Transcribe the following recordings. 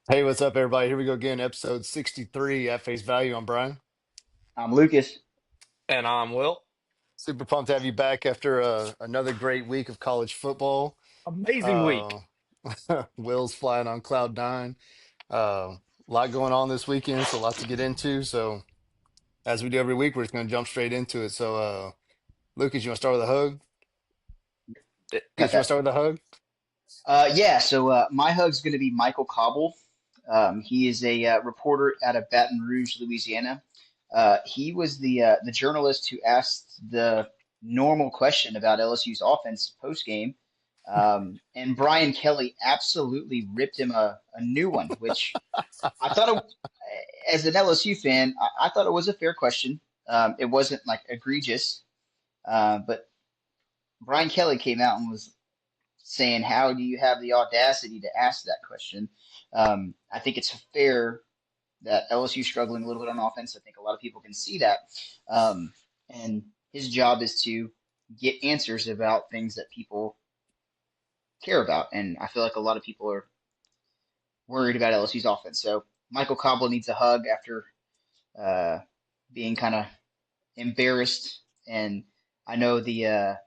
Hey, what's up, everybody? Here we go again, episode 63 at Face Value. I'm Brian. I'm Lucas. And I'm Will. Super pumped to have you back after another great week of college football. Amazing week. Uh, Will's flying on cloud nine. A lot going on this weekend, so a lot to get into. So, as we do every week, we're just going to jump straight into it. So, Lucas, you want to start with a hug? Got Lucas, you want to that. start with a hug? Yeah, so my hug's going to be Michael Cobble. He is a reporter out of Baton Rouge, Louisiana. He was the journalist who asked the normal question about LSU's offense post game, and Brian Kelly absolutely ripped him a new one, which I thought, as an LSU fan, I thought it was a fair question. It wasn't like egregious, but Brian Kelly came out and was saying, "How do you have the audacity to ask that question?" I think it's fair that LSU struggling a little bit on offense. I think a lot of people can see that, and his job is to get answers about things that people care about. And I feel like a lot of people are worried about LSU's offense. So Michael Cobble needs a hug after uh, being kind of embarrassed. And I know the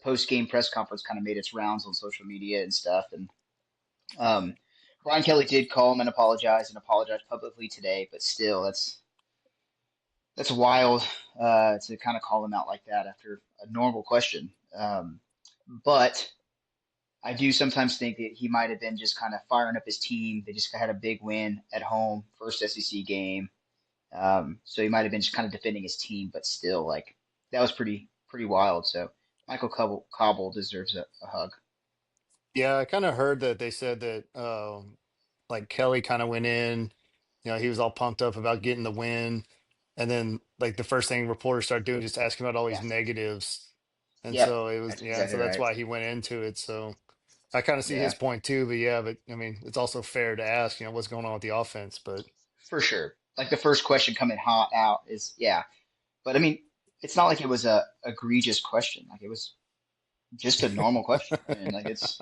post game press conference kind of made its rounds on social media and stuff, and Um, Brian Kelly did call him and apologize publicly today, but still, that's wild to kind of call him out like that after a normal question. But I do sometimes think that he might have been just kind of firing up his team. They just had a big win at home, first SEC game, so he might have been just kind of defending his team. But still, like that was pretty wild. So Michael Cobble deserves a hug. Yeah, I kind of heard that they said that like Kelly kind of went in, he was all pumped up about getting the win. And then like the first thing reporters start doing is just asking about all these Yeah. negatives. And Yep. so it was, That's yeah, exactly so that's right. why he went into it. So I kind of see his Yeah. point too, but yeah, but I mean, it's also fair to ask, what's going on with the offense, but For sure. Like the first question coming hot out is yeah. But I mean, it's not like it was a egregious question. Like it was just a normal question. I mean, like it's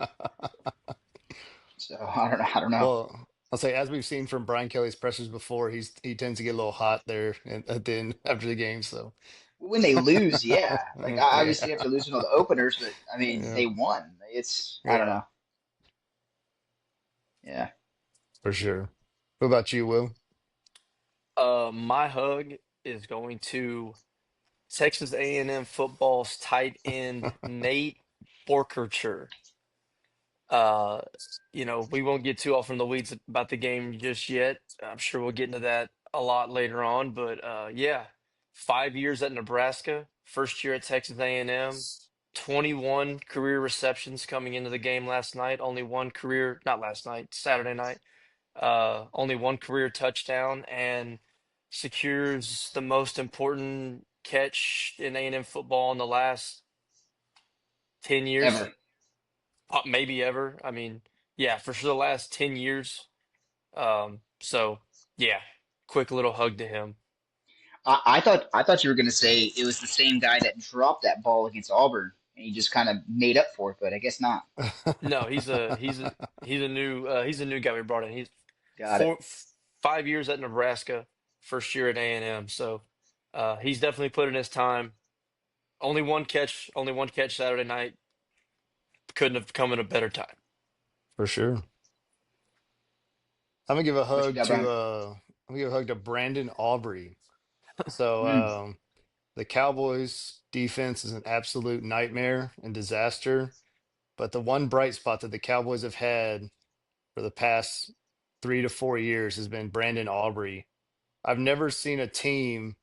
so I don't know. I don't know. well, I'll say as we've seen from Brian Kelly's pressers before, he tends to get a little hot there at the end after the game. So When they lose, yeah. Like obviously yeah, after losing all the openers, but I mean yeah, they won. It's I don't yeah, know. Yeah. for sure. What about you, Will? My hug is going to Texas A&M football's tight end Nate Forkercher. Uh, we won't get too off in the weeds about the game just yet. I'm sure we'll get into that a lot later on. But yeah, 5 years at Nebraska, first year at Texas A&M, 21 career receptions coming into the game last night. Only one career, not last night, Saturday night. Only one career touchdown and secures the most important catch in A&M football in the last 10 years, Ever. maybe ever. I mean, yeah, for sure the last 10 years. So yeah, quick little hug to him. I thought you were gonna say it was the same guy that dropped that ball against Auburn and he just kind of made up for it, but I guess not. No, he's a new guy we brought in. He's Got it. four 5 years at Nebraska, first year at A&M. So he's definitely put in his time. Only one catch Saturday night. Couldn't have come at a better time. For sure. I'm gonna give a What you hug got, to Brian? I'm gonna give a hug to Brandon Aubrey. So Mm. the Cowboys defense is an absolute nightmare and disaster. But the one bright spot that the Cowboys have had for the past 3 to 4 years has been Brandon Aubrey. I've never seen a team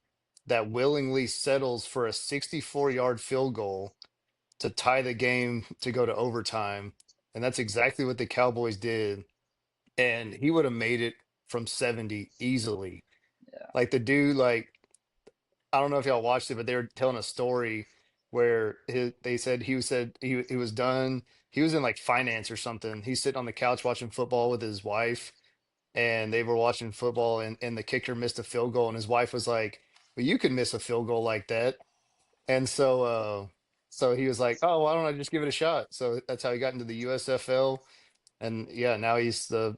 that willingly settles for a 64-yard field goal to tie the game to go to overtime. And that's exactly what the Cowboys did. And he would have made it from 70 easily. Yeah. Like the dude, like, I don't know if y'all watched it, but they were telling a story where they said he was done. He was in like finance or something. He's sitting on the couch watching football with his wife, and they were watching football, and the kicker missed a field goal, and his wife was like, "Well, you could miss a field goal like that." And so he was like, "Oh, why don't I just give it a shot?" So that's how he got into the USFL, and yeah, now he's the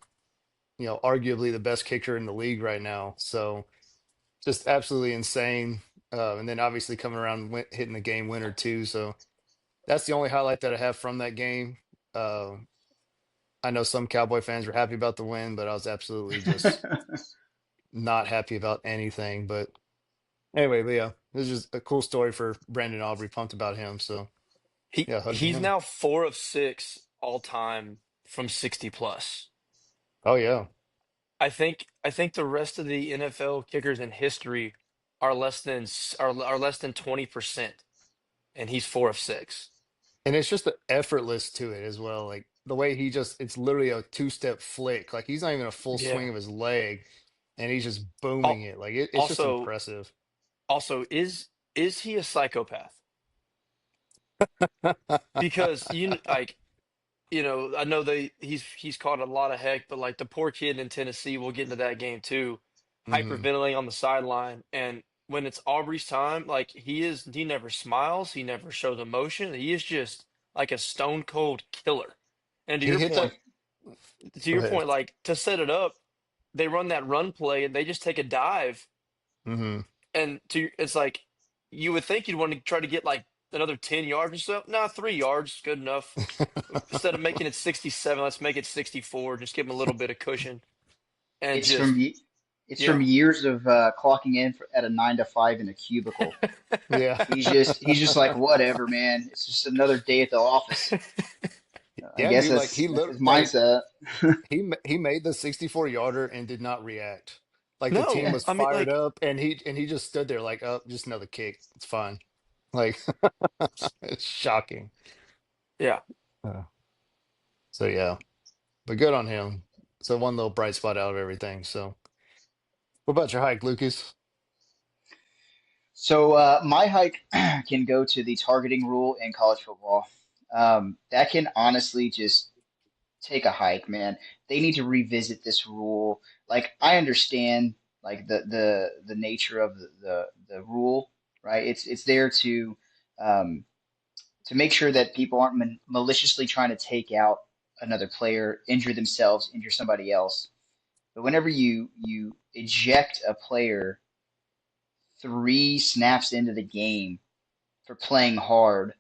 arguably the best kicker in the league right now. So just absolutely insane. And then obviously coming around hitting the game winner too. So that's the only highlight that I have from that game. Uh, I know some Cowboy fans were happy about the win, but I was absolutely just not happy about anything. But anyway, Leo, this is just a cool story for Brandon Aubrey. Pumped about him. So He yeah, hug to he's him. now 4 of 6 all time from 60 plus. Oh yeah. I think the rest of the NFL kickers in history are less than 20%, and he's 4 of 6. And it's just the effortless to it as well. Like the way it's literally a two-step flick. Like he's not even a full swing Yeah. of his leg and he's just booming Al- it. Like it's just Also, impressive. is he a psychopath? Because I know he's caught a lot of heck, but like the poor kid in Tennessee, we'll get into that game too, Hmm. hyperventilating on the sideline, and when it's Aubrey's time, like he never smiles, he never shows emotion. He is just like a stone cold killer. And He hit that. to Go your ahead. point, like to set it up, they run that run play and they just take a dive, Hmm. and it's like you would think you'd want to try to get like another 10 yards or so. Nah, 3 yards, good enough. Instead of making it 67, let's make it 64. Just give him a little bit of cushion and it's from just, it's from yeah. years of clocking in at a 9 to 5 in a cubicle. Yeah. He's just like whatever, man. It's just another day at the office. I Yeah, guess dude. Like that's his like mindset. he made the 64 yarder and did not react. Like the team No, was I mean, fired like, up and he just stood there like, oh, just another kick. It's fine. Like it's shocking. yeah. Uh, so yeah, but good on him. So one little bright spot out of everything. So what about your hike, Lucas? So my hike can go to the targeting rule in college football. That can honestly just take a hike, man. They need to revisit this rule. Like I understand like the nature of the rule, right? It's there to make sure that people aren't maliciously trying to take out another player, injure themselves, injure somebody else. But whenever you eject a player 3 snaps into the game for playing hard,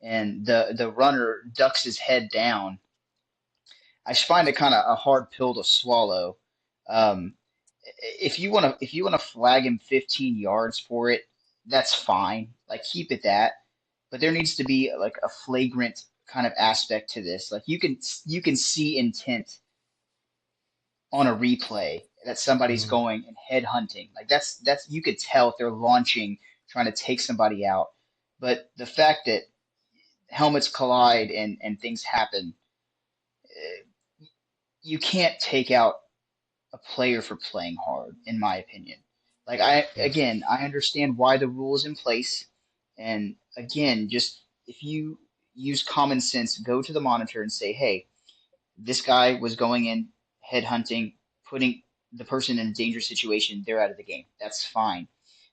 and the runner ducks his head down, I just find it kind of a hard pill to swallow. Um, if you want to flag him 15 yards for it, that's fine. Like keep it that. But there needs to be like a flagrant kind of aspect to this. Like you can see intent on a replay that somebody's Hmm. going and head hunting. Like that's you could tell if they're launching trying to take somebody out. But the fact that helmets collide and things happen, you can't take out a player for playing hard, in my opinion. Like Yeah. I understand why the rule is in place, and again, just if you use common sense, go to the monitor and say, hey, this guy was going in head hunting, putting the person in a dangerous situation, they're out of the game. That's fine.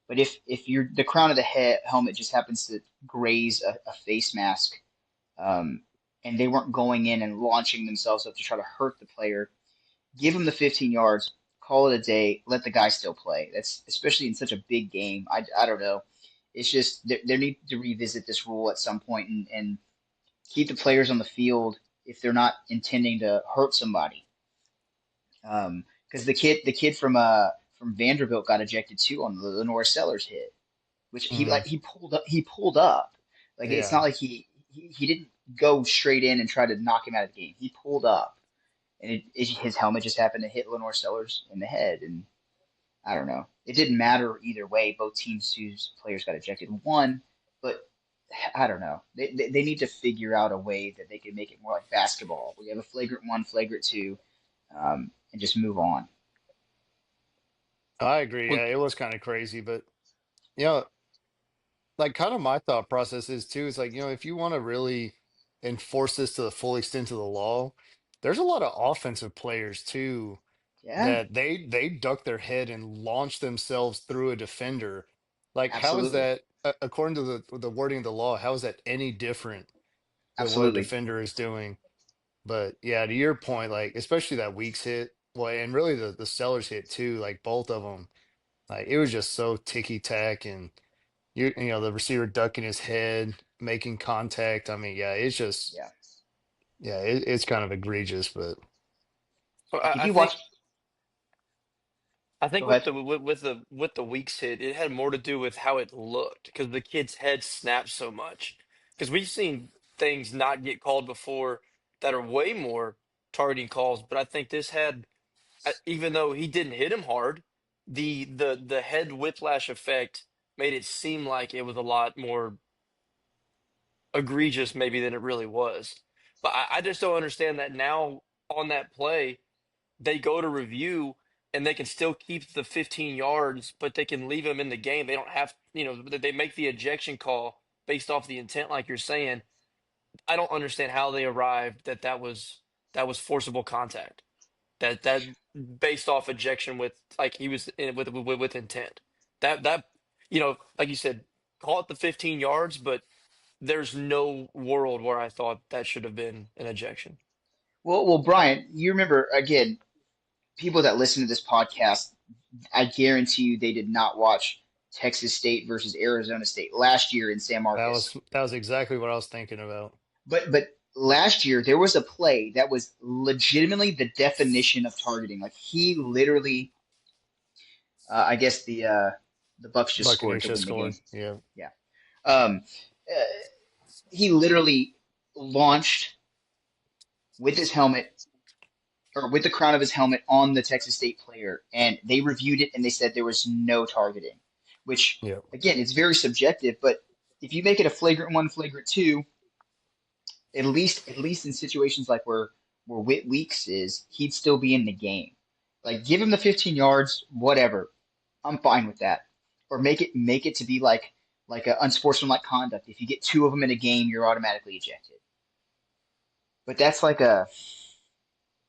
But if you're the crown of the head helmet just happens to graze a face mask, um, and they weren't going in and launching themselves up to try to hurt the player, give them the 15 yards, call it a day, let the guy still play. That's especially in such a big game. I don't know. It's just they need to revisit this rule at some point and keep the players on the field if they're not intending to hurt somebody. Because the kid from Vanderbilt got ejected too on the Lenore Sellers hit, which Hmm. he pulled up. Like it's not Yeah. like he didn't go straight in and try to knock him out of the game. He pulled up, and his helmet just happened to hit Lenore Sellers in the head, and I don't know. It didn't matter either way. Both teams whose players got ejected won, but I don't know. They need to figure out a way that they can make it more like basketball. We have a flagrant one, flagrant two, and just move on. I agree. Well, Yeah, it was kind of crazy, but you know, like kind of my thought process is too, is like, if you want to really enforce this to the full extent of the law, there's a lot of offensive players too Yeah, that they duck their head and launch themselves through a defender. Like, how is absolutely, that, according to the wording of the law, how is that any different than what a absolutely. defender is doing? But yeah, to your point, like especially that Weeks hit. well, and really the Sellers hit too, like both of them. Like it was just so ticky tack, and you know the receiver ducking his head, making contact. I mean, yeah, it's just Yeah. yeah, it's kind of egregious, but Well, Like if I you watch, think I think go ahead. with the Weeks hit, it had more to do with how it looked because the kid's head snapped so much. Because we've seen things not get called before that are way more targeting calls, but I think this had, even though he didn't hit him hard, the head whiplash effect made it seem like it was a lot more egregious maybe than it really was. But I just don't understand that now on that play they go to review and they can still keep the 15 yards, but they can leave him in the game. They don't have, they make the ejection call based off the intent, like you're saying. I don't understand how they arrived that was forcible contact. That based off ejection with like he was in, with intent. That like you said, call it the 15 yards, but there's no world where I thought that should have been an ejection. Well, Brian, you remember again, people that listen to this podcast, I guarantee you they did not watch Texas State versus Arizona State last year in San Marcos. that was exactly what I was thinking about. But last year there was a play that was legitimately the definition of targeting. Like he literally, I guess the Bucks just scored Buccaneers to just win the scored. game. Yeah. Yeah. Um, uh, he literally launched with his helmet or with the crown of his helmet on the Texas State player, and they reviewed it and they said there was no targeting, which Yeah. again, it's very subjective, but if you make it a flagrant one, flagrant two, at least in situations like where Whit Weeks is, he'd still be in the game. Like give him the 15 yards, whatever. I'm fine with that. Or make it to be like a unsportsmanlike conduct. If you get two of them in a game, you're automatically ejected. But that's like a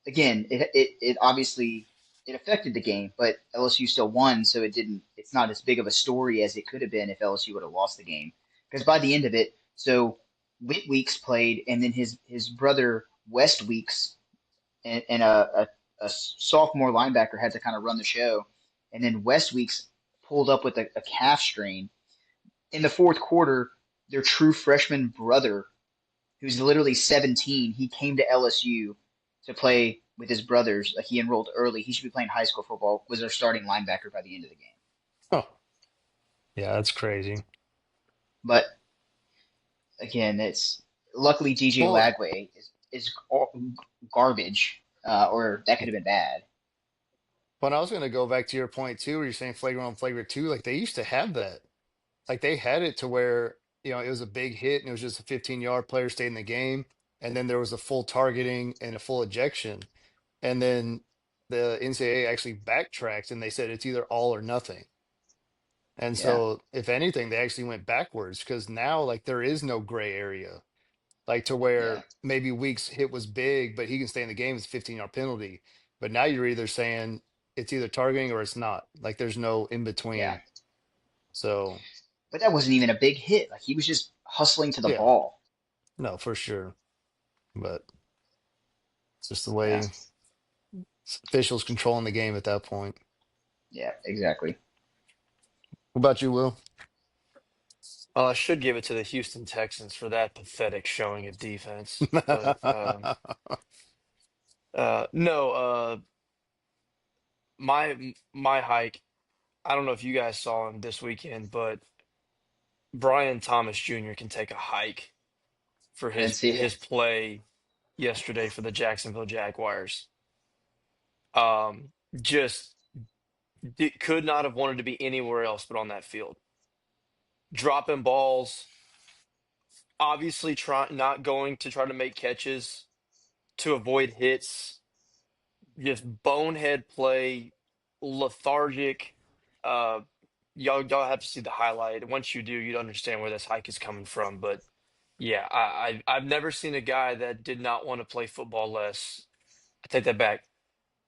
again, it obviously it affected the game, but LSU still won, so it didn't. It's not as big of a story as it could have been if LSU would have lost the game. Because by the end of it, so Whit Weeks played, and then his brother West Weeks and a sophomore linebacker had to kind of run the show, and then West Weeks pulled up with a calf strain in the fourth quarter. Their true freshman brother who's literally 17. He came to LSU to play with his brothers. Like he enrolled early. He should be playing high school football. Was their starting linebacker by the end of the game. Oh, yeah, that's crazy. But again, it's luckily DJ Well, Lagway is garbage, or that could have been bad. but I was going to go back to your point too, where you're saying flagrant on flagrant two. Like they used to have that. Like they had it to where, it was a big hit and it was just a 15-yard player stayed in the game. And then there was a full targeting and a full ejection. And then the NCAA actually backtracked and they said it's either all or nothing. And Yeah, so, if anything, they actually went backwards because now, like, there is no gray area, like to yeah, where maybe Weeks' hit was big, but he can stay in the game. It's a 15-yard penalty. But now you're either saying it's either targeting or it's not. Like, there's no in yeah. between. So, But that wasn't even a big hit. Like he was just hustling to the yeah, ball. no, for sure. But it's just the Yeah, way officials controlling the game at that point. yeah, exactly. What about you, Will? Well, I should give it to the Houston Texans for that pathetic showing of defense, but no, my hike. I don't know if you guys saw him this weekend, but Brian Thomas Jr. can take a hike for I didn't see his it. play yesterday for the Jacksonville Jaguars. Just could not have wanted to be anywhere else but on that field. Dropping balls, obviously try not going to try to make catches to avoid hits, just bonehead play, lethargic. Uh, y'all have to see the highlight. Once you do, you'd understand where this hike is coming from. But yeah, I've never seen a guy that did not want to play football less. I take that back.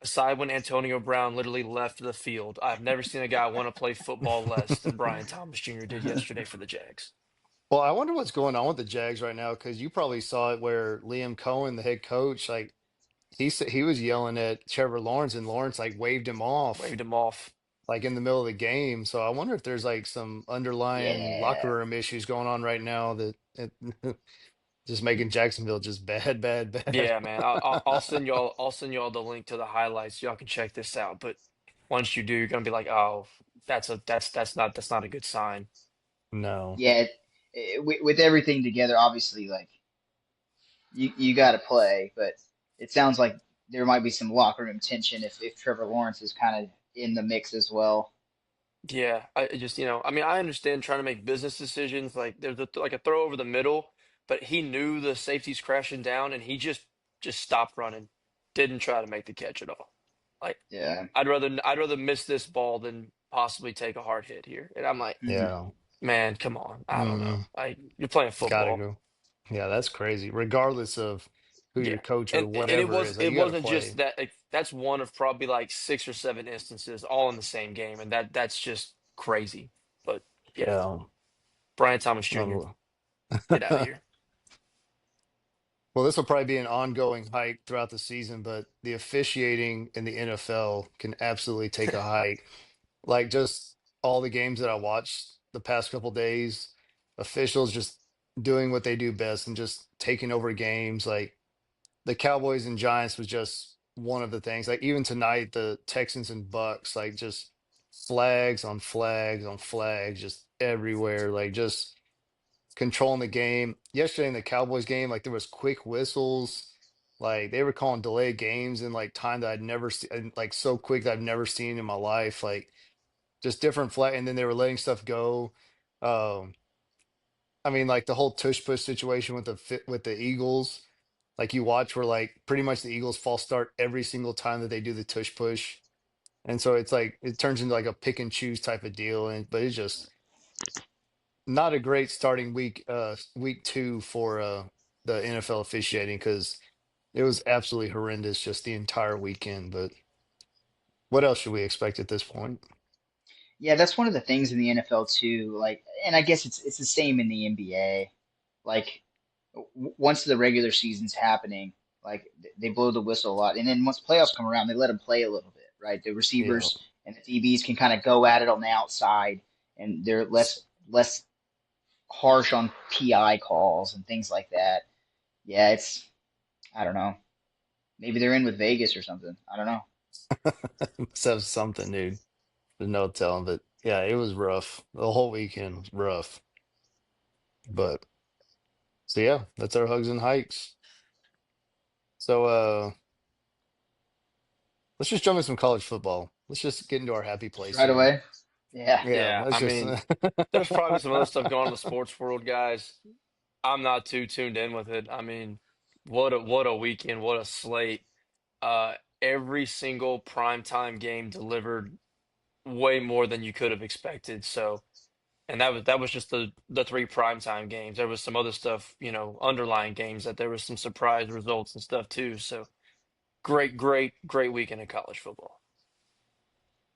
Aside when Antonio Brown literally left the field, I've never seen a guy want to play football less than Brian Thomas Jr. did yesterday for the Jags. Well, I wonder what's going on with the Jags right now because you probably saw it where Liam Cohen, the head coach, like he was yelling at Trevor Lawrence, and Lawrence like waved him off Waved him off. like in the middle of the game. So I wonder if there's like some underlying locker Yeah. room issues going on right now that just making Jacksonville just bad, bad, bad. Yeah, man. I'll send y'all. I'll send y'all the link to the highlights. Y'all can check this out. But once you do, you're gonna be like, oh, that's not a good sign. No. Yeah. With everything together, obviously, like you got to play, but it sounds like there might be some locker room tension if Trevor Lawrence is kind of in the mix as well. Yeah, I just, I mean, I understand trying to make business decisions. Like there's like a throw over the middle, but he knew the safety's crashing down, and he just stopped running, didn't try to make the catch at all. Like Yeah. I'd rather miss this ball than possibly take a hard hit here. And I'm like, Hmm. Yeah. man, come on. I don't know. Mm, You're playing gotta football. go. Yeah, that's crazy. Regardless of who your Yeah. coach or And whatever is, like it you gotta wasn't just play. that, like, that's one of probably like 6 or 7 instances all in the same game, and that's just crazy. But yeah, Yeah. Brian Thomas Jr., Oh. get out of here. Well, this will probably be an ongoing hike throughout the season, but the officiating in the NFL can absolutely take a hike. Like just all the games that I watched the past couple days, officials just doing what they do best and just taking over games. Like the Cowboys and Giants was just one of the things. Like even tonight, the Texans and Bucks, like just flags on flags on flags, just everywhere. Like just controlling the game. Yesterday in the Cowboys game, like there was quick whistles. Like they were calling delayed games in like time that I'd never seen, like so quick that I've never seen in my life. Like just different flag, and then they were letting stuff go. Um, I mean, like the whole tush push situation with with the Eagles. Like you watch where like pretty much the Eagles false start every single time that they do the tush push, and so it's like it turns into like a pick and choose type of deal. And but it's just not a great starting week 2 for the NFL officiating because it was absolutely horrendous just the entire weekend. But what else should we expect at this point? Yeah, that's one of the things in the NFL too. Like, and I guess it's the same in the NBA. Like, once the regular season's happening, like they blow the whistle a lot, and then once playoffs come around, they let them play a little bit, right? The Yeah, receivers and the DBs can kind of go at it on the outside, and they're less harsh on PI calls and things like that. Yeah, it's I don't know. Maybe they're in with Vegas or something. I don't know. must have something, dude. There's no telling, but yeah, it was rough. The whole weekend was rough. But so yeah, that's our hugs and hikes. So let's just jump into some college football. Let's just get into our happy Just place right here. away. Yeah. Yeah, Yeah, let's I just mean, there's probably some other stuff going on in the sports world, guys. I'm not too tuned in with it. I mean, what a weekend, what a slate. Every single primetime game delivered way more than you could have expected. So, and that was just the 3 primetime games. There was some other stuff, underlying games that there was some surprise results and stuff too. So, great weekend in college football.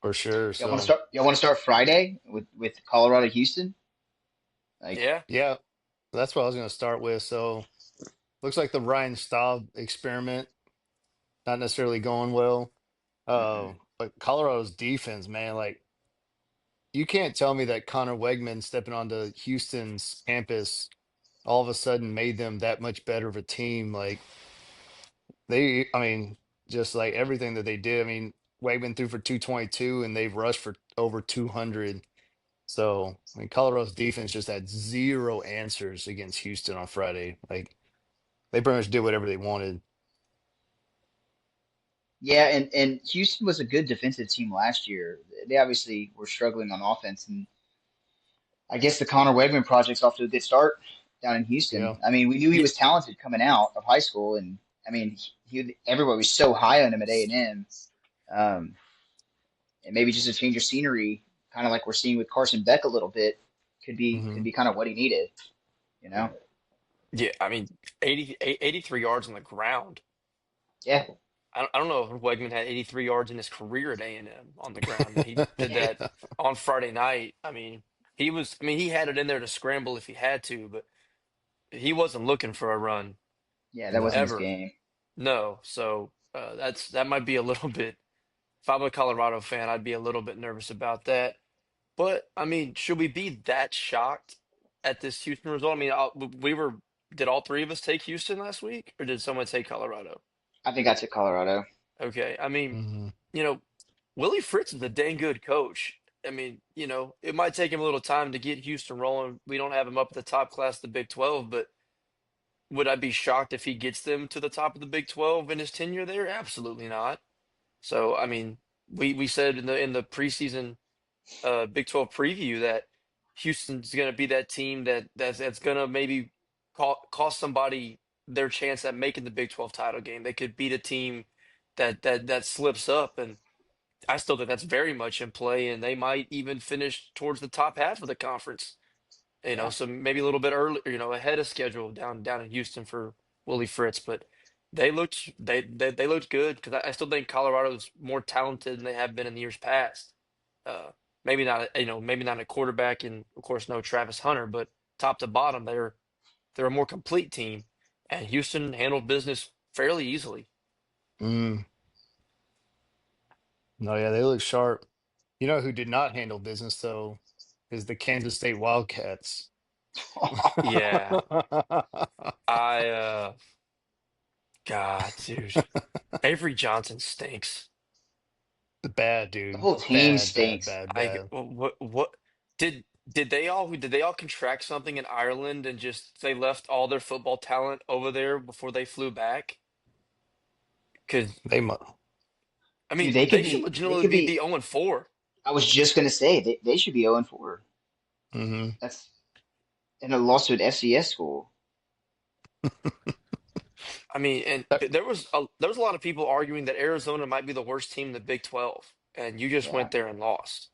for sure. Y'all want to So start? Y'all want to start Friday with Colorado Houston? Like, Yeah. yeah, that's what I was going to start with. So looks like the Ryan Staub experiment not necessarily going well. mm-mm. But Colorado's defense, man, like you can't tell me that Connor Wegman stepping onto Houston's campus all of a sudden made them that much better of a team. Like I mean, just like everything that they did. I mean, Wegman threw for 222 and they've rushed for over 200. So, I mean, Colorado's defense just had zero answers against Houston on Friday. Like they pretty much did whatever they wanted. Yeah, and Houston was a good defensive team last year. They obviously were struggling on offense, and I guess the Connor Wegman project's off to a good start down in Houston. Yeah. I mean, we knew he Yeah. was talented coming out of high school, and I mean, everybody was so high on him at A&M. And maybe just a change of scenery, kind of like we're seeing with Carson Beck a little bit, could Hmm. be kind of what he needed, you know? Yeah. I mean, 83 yards on the ground. Yeah, I don't know if Wegman had 83 yards in his career at A&M on the ground, and he did yeah, that on Friday night. I mean, he had it in there to scramble if he had to, but he wasn't looking for a run yeah. That No. wasn't his ever. game. No. So. That might be a little bit. If I'm a Colorado fan, I'd be a little bit nervous about that. But I mean, should we be that shocked at this Houston result? I mean, we were. Did all three of us take Houston last week, or did someone take Colorado? I think I took Colorado. Okay, I mean, Hmm. you know, Willie Fritz is a dang good coach. I mean, it might take him a little time to get Houston rolling. We don't have him up at the top class of the Big 12, but would I be shocked if he gets them to the top of the Big 12 in his tenure there? Absolutely not. So, I mean, we said in the preseason Big 12 preview that Houston's going to be that team that's going to maybe cost somebody their chance at making the Big 12 title game. They could beat a team that slips up, and I still think that's very much in play, and they might even finish towards the top half of the conference. Yeah. So maybe a little bit early, ahead of schedule down in Houston for Willie Fritz, but they looked good because I still think Colorado's more talented than they have been in the years past. Uh, maybe not, maybe not a quarterback, and of course no Travis Hunter, but top to bottom, they're a more complete team, and Houston handled business fairly easily. Mm. No, yeah, they look sharp. You know who did not handle business though is the Kansas State Wildcats. Yeah, I God, dude, Avery Johnson stinks. Bad, The dude. whole team Bad, bad, stinks. bad, I bad. what did they all contract something in Ireland and just they left all their football talent over there before they flew back? Because They mu I Dude, mean, they should they legitimately could be be 0 and 4. I was just gonna say they should be 0 and 4. Hmm. That's in a loss to an FCS school. I mean, and there was a lot of people arguing that Arizona might be the worst team in the Big 12, and you just Yeah. went there and lost.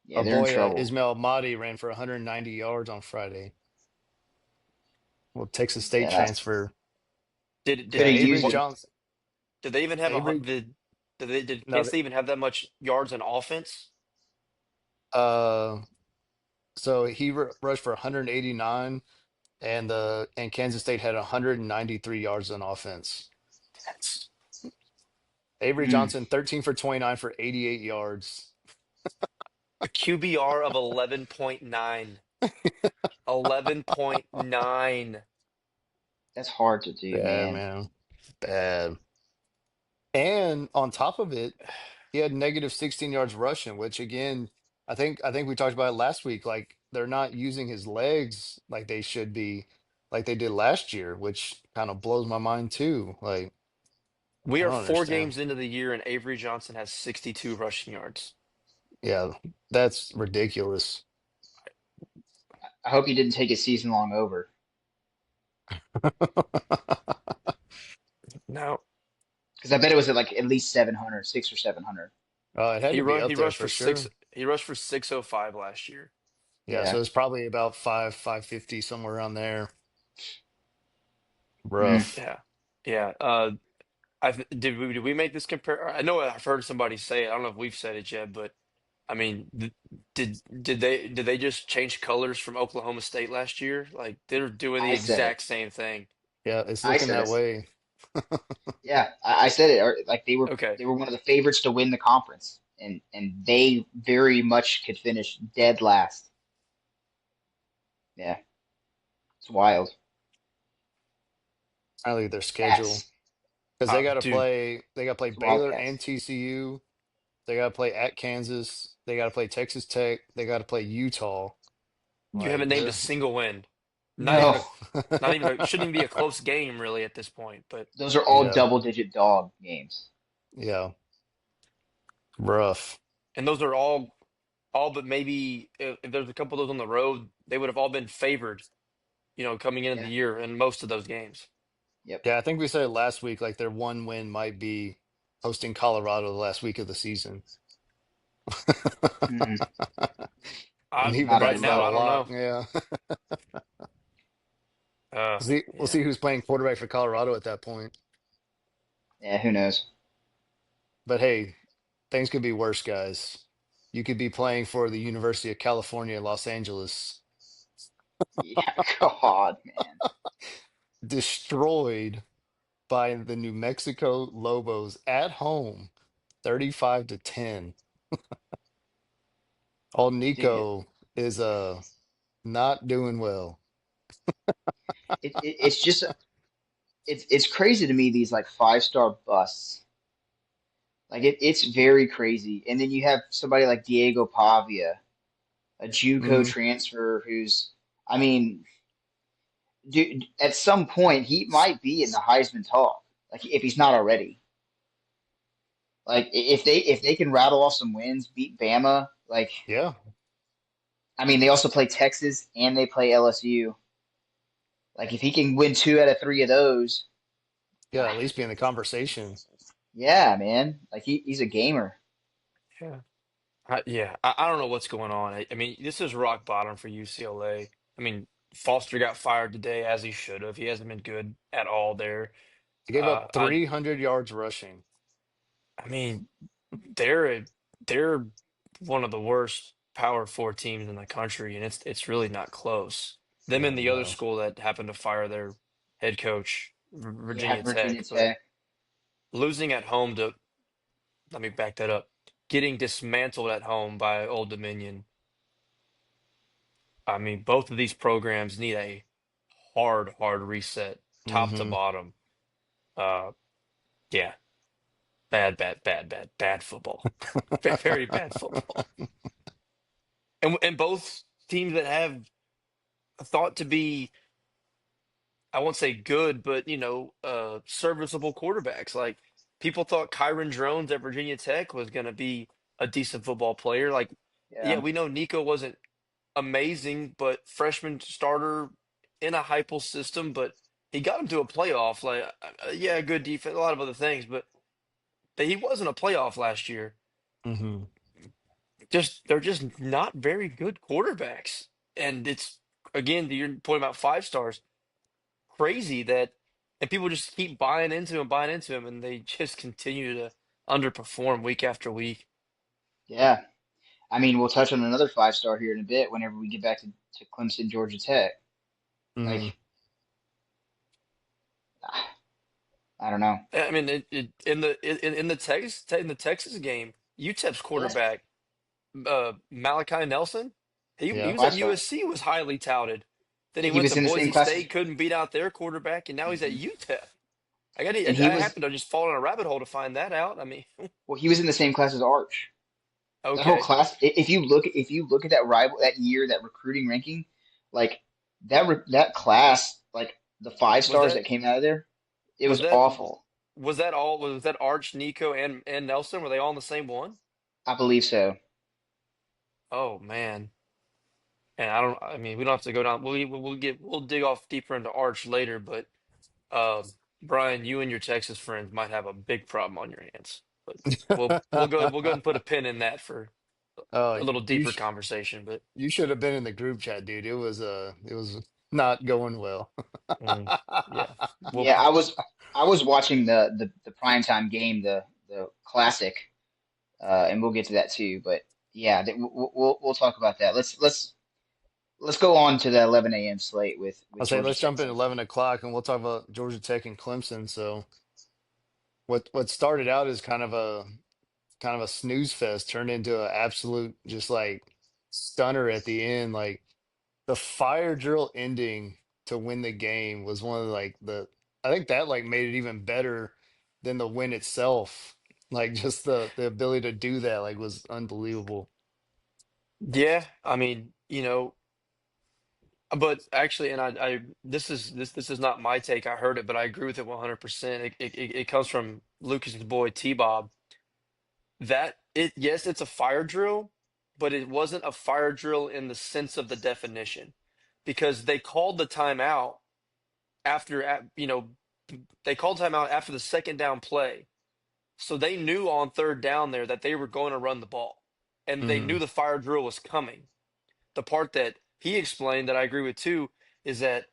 Yeah, Our they're in boy trouble. Ismail Mahdi ran for 190 yards on Friday. Well, Texas State Yeah, that's transfer. Did could Yeah, did have Avery used what him. Johnson. did they even have Avery, did no, Kansas State even have that much yards in offense? uh, so he rushed for 189, and Kansas State had 193 yards on offense. That's Avery Mm, Johnson, 13 for 29 for 88 yards. a QBR of 11.9. 11.9. that's hard to do, Bad, man. man. Bad. And on top of it, he had negative 16 yards rushing, which again, I think we talked about it last week. Like they're not using his legs like they should be, like they did last year, which kind of blows my mind too. Like We I are don't four understand. games into the year, and Avery Johnson has 62 rushing yards. Yeah, that's ridiculous. I hope he didn't take his season long over Now because I bet it was at least 700, 6 or 700. It had he to be run he up there rushed for for six. sure. He rushed for 605 last year. Yeah, so Yeah. it's probably about 550 somewhere around there. Mm. Rough. Yeah, yeah. Did we make this compare? I know I've heard somebody say it. I don't know if we've said it yet, but I mean, did they just change colors from Oklahoma State last year? Like they're doing the I said it. exact same thing. Yeah, it's I looking said that it. way. Yeah, I said it. Like Okay. they were one of the favorites to win the conference, and they very much could finish dead last. Yeah, it's wild. I look at their schedule Cats. because Dude, they got to play It's Baylor Wildcats. and TCU. They got to play at Kansas. They got to play Texas Tech. They got to play Utah. you haven't Like named a they're single win. Not even No, a, not even a, it shouldn't even be a close game really at this point. But those are all yeah, double-digit dog games. yeah, rough. and those are all but maybe if there's a couple of those on the road, they would have all been favored, coming into the Yeah. year in most of those games. Yep. Yeah, I think we said last week like their one win might be hosting Colorado the last week of the season. Mm, And he not that Right is anymore. not now, a I don't lock. know. Yeah. We'll Yeah. see who's playing quarterback for Colorado at that point. Yeah, who knows? But hey, things could be worse, guys. You could be playing for the University of California, Los Angeles, Yeah, God, man. destroyed by the New Mexico Lobos at home, 35-10. Old Dude, Nico is not doing well. it's just it's crazy to me these like 5-star busts. Like it's very crazy. And then you have somebody like Diego Pavia, a JUCO Hmm. transfer who's, I mean, dude, at some point he might be in the Heisman talk, like if he's not already. Like if they can rattle off some wins, beat Bama, like Yeah. I mean they also play Texas and they play LSU. Like if he can win 2 out of 3 of those, Yeah, at least be in the conversation. yeah, man, like he's a gamer. Yeah. I don't know what's going on. I mean, this is rock bottom for UCLA. I mean, Foster got fired today as he should have. He hasn't been good at all there. He gave up I 300 yards rushing. I mean, they're one of the worst Power Four teams in the country, and it's really not close. Them Yeah, and the other no. school that happened to fire their head coach, Yeah, Virginia Virginia Tech, but Tech. losing at home to, let me back that up, getting dismantled at home by Old Dominion. I mean, both of these programs need a hard reset, top to Hmm. bottom. Uh, yeah, bad football, very bad football, and both teams that have thought to be, I won't say good, but serviceable quarterbacks. Like people thought Kyron Drones at Virginia Tech was going to be a decent football player. Like, yeah, Yeah, we know Nico wasn't amazing, but freshman starter in a Heupel system, but he got him to a playoff. Like, yeah, good defense, a lot of other things, but he wasn't a playoff last year. Hmm. Just they're just not very good quarterbacks, and it's again to your point about 5 stars, crazy that and people just keep buying into him, and they just continue to underperform week after week. yeah. I mean, we'll touch on another 5-star here in a bit whenever we get back to Clemson, Georgia Tech. Hmm. Like, I don't know. I mean, in the Texas game, UTEP's Yes, quarterback, Malachi Nelson, he Yeah. was at 5-star. USC, was highly touted. Then Yeah, he he went was to in the same Boise class as. State, couldn't beat out their quarterback, and now he's at Mhm. UTEP. And he I was happened to just fall in a rabbit hole to find that out. I mean, well, he was in the same class as Arch. That whole okay, class. If you look at that rival that year, that recruiting ranking, like that class, like the five was stars that that came out of there, it was was that awful. was that Arch, Nico, and Nelson? Were they all in the same one? I believe so. Oh man. And I don't. I mean, we don't have to go down. We'll dig off deeper into Arch later, but Brian, you and your Texas friends might have a big problem on your hands. But we'll go ahead and put a pin in that for Oh, a little deeper conversation. But you should have been in the group chat, dude. It was not going well. mm, yeah, well, Yeah, I was watching the primetime game, the classic, and we'll get to that too. But yeah, we'll talk about that. Let's go on to the 11 a.m. slate with I'll say Georgia let's jump in at Texas. 11 o'clock and we'll talk about Georgia Tech and Clemson. So what started out as kind of a snooze fest turned into an absolute just like stunner at the end. Like the fire drill ending to win the game was one of like the I think that like made it even better than the win itself. Like just the ability to do that like was unbelievable. yeah. I mean, but actually, and I this is not my take. I heard it, but I agree with it 100%. It comes from Lucas's boy T-Bob. That it yes, it's a fire drill, but it wasn't a fire drill in the sense of the definition, because they called the timeout after they called timeout after the second down play, so they knew on third down there that they were going to run the ball, and they knew Hmm. the fire drill was coming. The part that he explained that I agree with too is that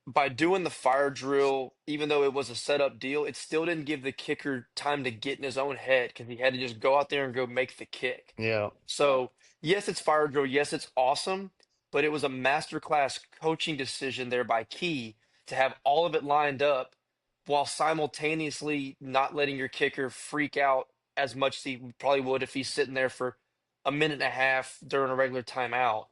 by doing the fire drill, even though it was a setup deal, it still didn't give the kicker time to get in his own head because he had to just go out there and go make the kick. Yeah. So, yes, it's fire drill. Yes, it's awesome, but it was a masterclass coaching decision there by Key to have all of it lined up while simultaneously not letting your kicker freak out as much as he probably would if he's sitting there for a minute and a half during a regular timeout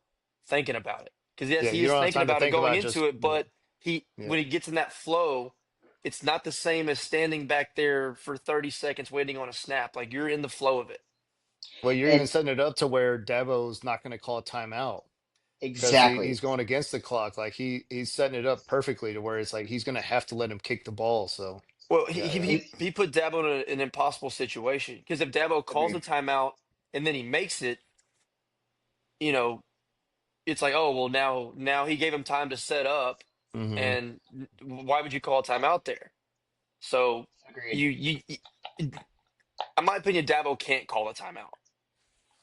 thinking about it. Because yes, Yeah, he you is don't have thinking time to about it think going about into just it, yeah, but he yeah. when he gets in that flow, it's not the same as standing back there for 30 seconds waiting on a snap. Like you're in the flow of it. Well, you're even And setting it up to where Dabo's not going to call a timeout because exactly. he's going against the clock. Like he's setting it up perfectly to where it's like he's going to have to let him kick the ball. So Well, yeah, yeah. And he put Dabo in an impossible situation because if Dabo calls a agreed. timeout and then he makes it, you know, it's like, oh well, now he gave him time to set up, Hmm. and why would you call a timeout there? So Agreed. you in my opinion, Dabo can't call a timeout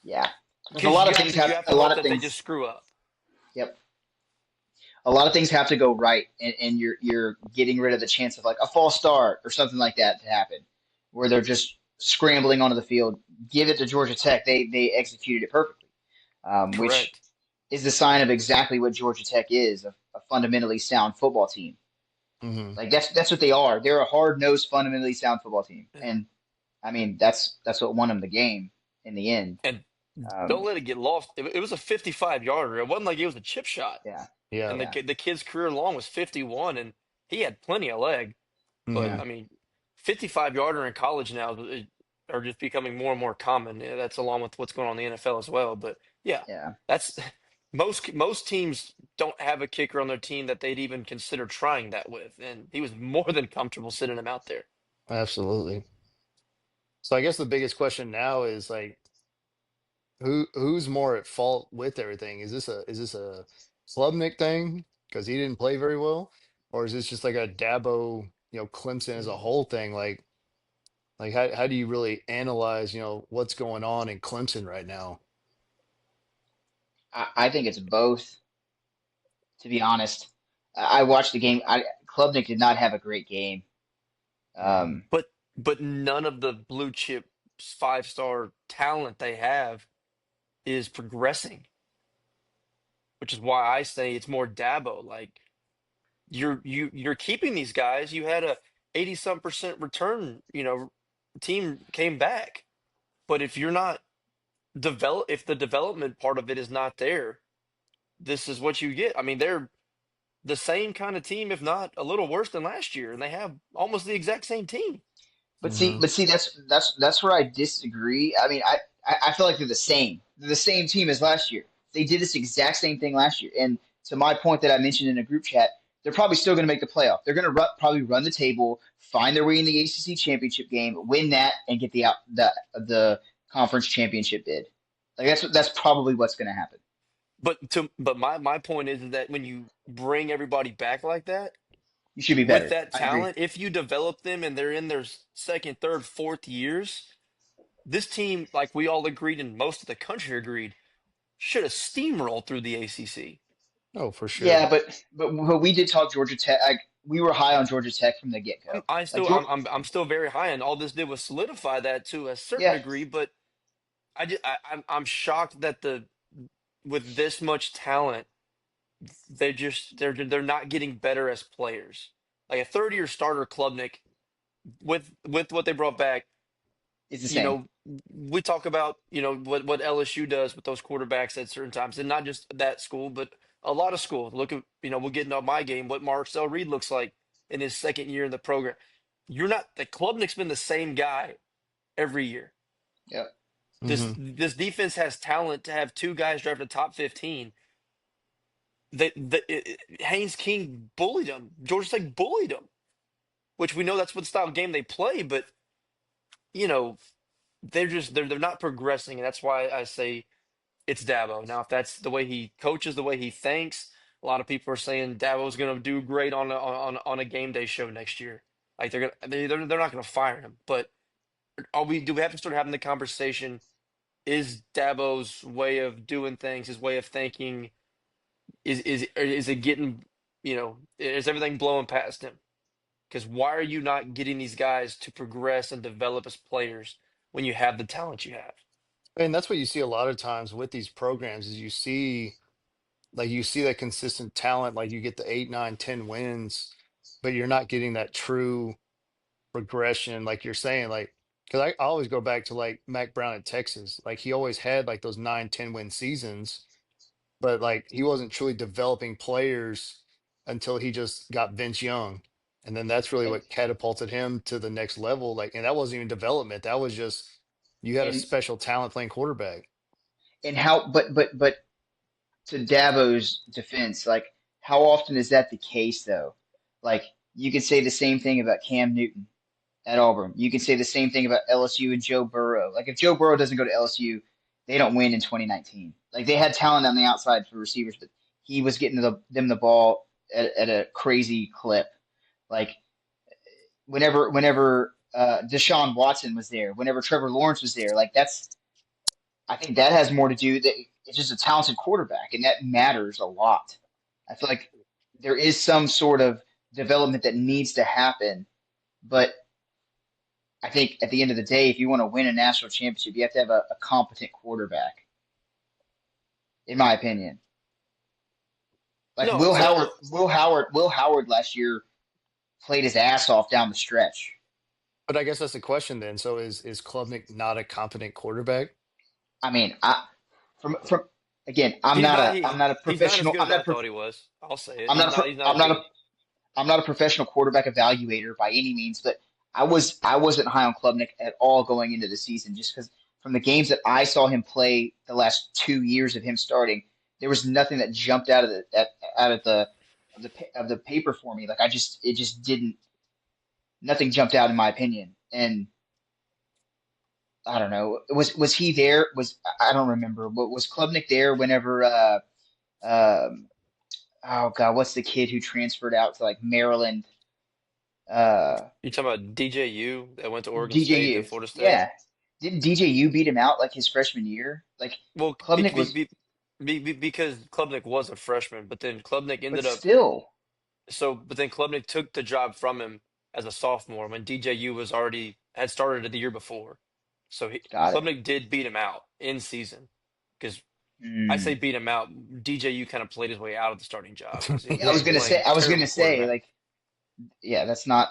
Yeah. Because because you have a to lot hope of that they just things, screw up. yep. A lot of things have to go right, and you're getting rid of the chance of like a false start or something like that to happen, where they're just scrambling onto the field. Give it to Georgia Tech; they executed it perfectly, which Correct. is the sign of exactly what Georgia Tech is, a fundamentally sound football team. Hmm. Like that's what they are. They're a hard nosed, fundamentally sound football team, Yeah. and I mean that's what won them the game in the end. And don't Um, let it get lost. It was a 55 yarder. It wasn't like it was a chip shot. yeah, Yeah. And yeah, the kid's career long was 51, and he had plenty of leg. But Hmm. yeah, I mean, 55 yarder in college now are just becoming more and more common. Yeah, that's along with what's going on in the NFL as well. But yeah, yeah. that's most teams don't have a kicker on their team that they'd even consider trying that with, and he was more than comfortable sitting him out there. Absolutely. So I guess the biggest question now is like who's more at fault with everything? Is this a Klubnik thing because he didn't play very well, or is this just like a Dabo, Clemson as a whole thing? Like how do you really analyze, what's going on in Clemson right now? I think it's both. To be honest, I watched the game. Klubnik did not have a great game. Hmm. Um, But none of the blue chip 5-star talent they have is progressing, which is why I say it's more Dabo. Like you're keeping these guys. You had a 80 some percent return, team came back. But if you're not if the development part of it is not there, this is what you get. I mean, they're the same kind of team, if not a little worse than last year, and they have almost the exact same team. Hmm. but see, that's where I disagree. I mean, I feel like they're the same. They're the same team as last year. They did this exact same thing last year. And to my point that I mentioned in a group chat, they're probably still going to make the playoff. They're going to probably run the table, find their way in the ACC championship game, win that, and get the conference championship bid. Like that's probably what's going to happen. But my point is that when you bring everybody back like that You should be with better. that I agree. talent, if you develop them and they're in their second, third, fourth years, this team, like we all agreed and most of the country agreed, should have steamrolled through the ACC. Oh, for sure. Yeah, but we did talk Georgia Tech. We were high on Georgia Tech from the get go. Like Georgia, I'm still very high, and all this did was solidify that to a certain yeah, degree. But I'm shocked that the with this much talent, they're not getting better as players. Like a third year starter, Klubnik, with what they brought back, it's the you same. know, we talk about, what LSU does with those quarterbacks at certain times, and not just that school, but a lot of schools. Look at, we'll get into my game, what Marcel Reed looks like in his second year in the program. You're not the Klubnik's been the same guy every year. Yep. Hmm. This defense has talent to have two guys drafted top 15. Haynes King bullied him. Georgia Tech bullied him, which we know that's what style of game they play, but you know, they're not progressing, and that's why I say it's Dabo. Now, if that's the way he coaches, the way he thinks, a lot of people are saying Dabo's going to do great on a game day show next year. Like they're not going to fire him, but do we have to start having the conversation? Is Dabo's way of doing things, his way of thinking, is it getting, is everything blowing past him? Because why are you not getting these guys to progress and develop as players when you have the talent you have? And that's what you see a lot of times with these programs is you see that consistent talent, like you get the 8, 9, 10 wins, but you're not getting that true progression, like you're saying, like because I always go back to like Mac Brown at Texas. Like he always had like those 9, 10 win seasons, but like he wasn't truly developing players until he just got Vince Young. And then that's really and what catapulted him to the next level. Like, and that wasn't even development. That was just you had a and special talent playing quarterback. and how but to Dabo's defense, like how often is that the case though? Like you could say the same thing about Cam Newton at Auburn. You could say the same thing about LSU and Joe Burrow. Like if Joe Burrow doesn't go to LSU, they don't win in 2019. Like they had talent on the outside for receivers, but he was getting them the ball at a crazy clip. Like whenever Deshaun Watson was there, whenever Trevor Lawrence was there, like that's I think that has more to do that it's just a talented quarterback, and that matters a lot. I feel like there is some sort of development that needs to happen, but I think at the end of the day, if you want to win a national championship, you have to have a competent quarterback, in my opinion. Like No, no. Will Howard last year played his ass off down the stretch. But I guess that's the question then. So is Klubnik not a competent quarterback? I mean, from again, He's not I'm he not a he's not as professional. good as I thought he was. I'll say it. I'm not a, He's not as I'm not good. a I'm not a professional quarterback evaluator by any means, but I wasn't high on Klubnik at all going into the season just because from the games that I saw him play the last 2 years of him starting, there was nothing that jumped out of out of the paper for me. Like it just didn't nothing jumped out in my opinion. And I don't know, was he there? I don't remember. Was Klubnik there whenever um oh God, what's the kid who transferred out to like Maryland? You talking about DJU that went to Oregon State, then DJU. Florida State? Yeah. Didn't DJU beat him out like his freshman year? Like Well, Klubnik was, because Klubnik was a freshman, but then Klubnik but ended up still but then Klubnik took the job from him as a sophomore when DJU was already had started the year before. So got it. Klubnik did beat him out in season because I say Mm. beat him out. DJU kind of played his way out of the starting job because he Yeah, was playing I was gonna terrible say, quarterback. like, yeah, that's not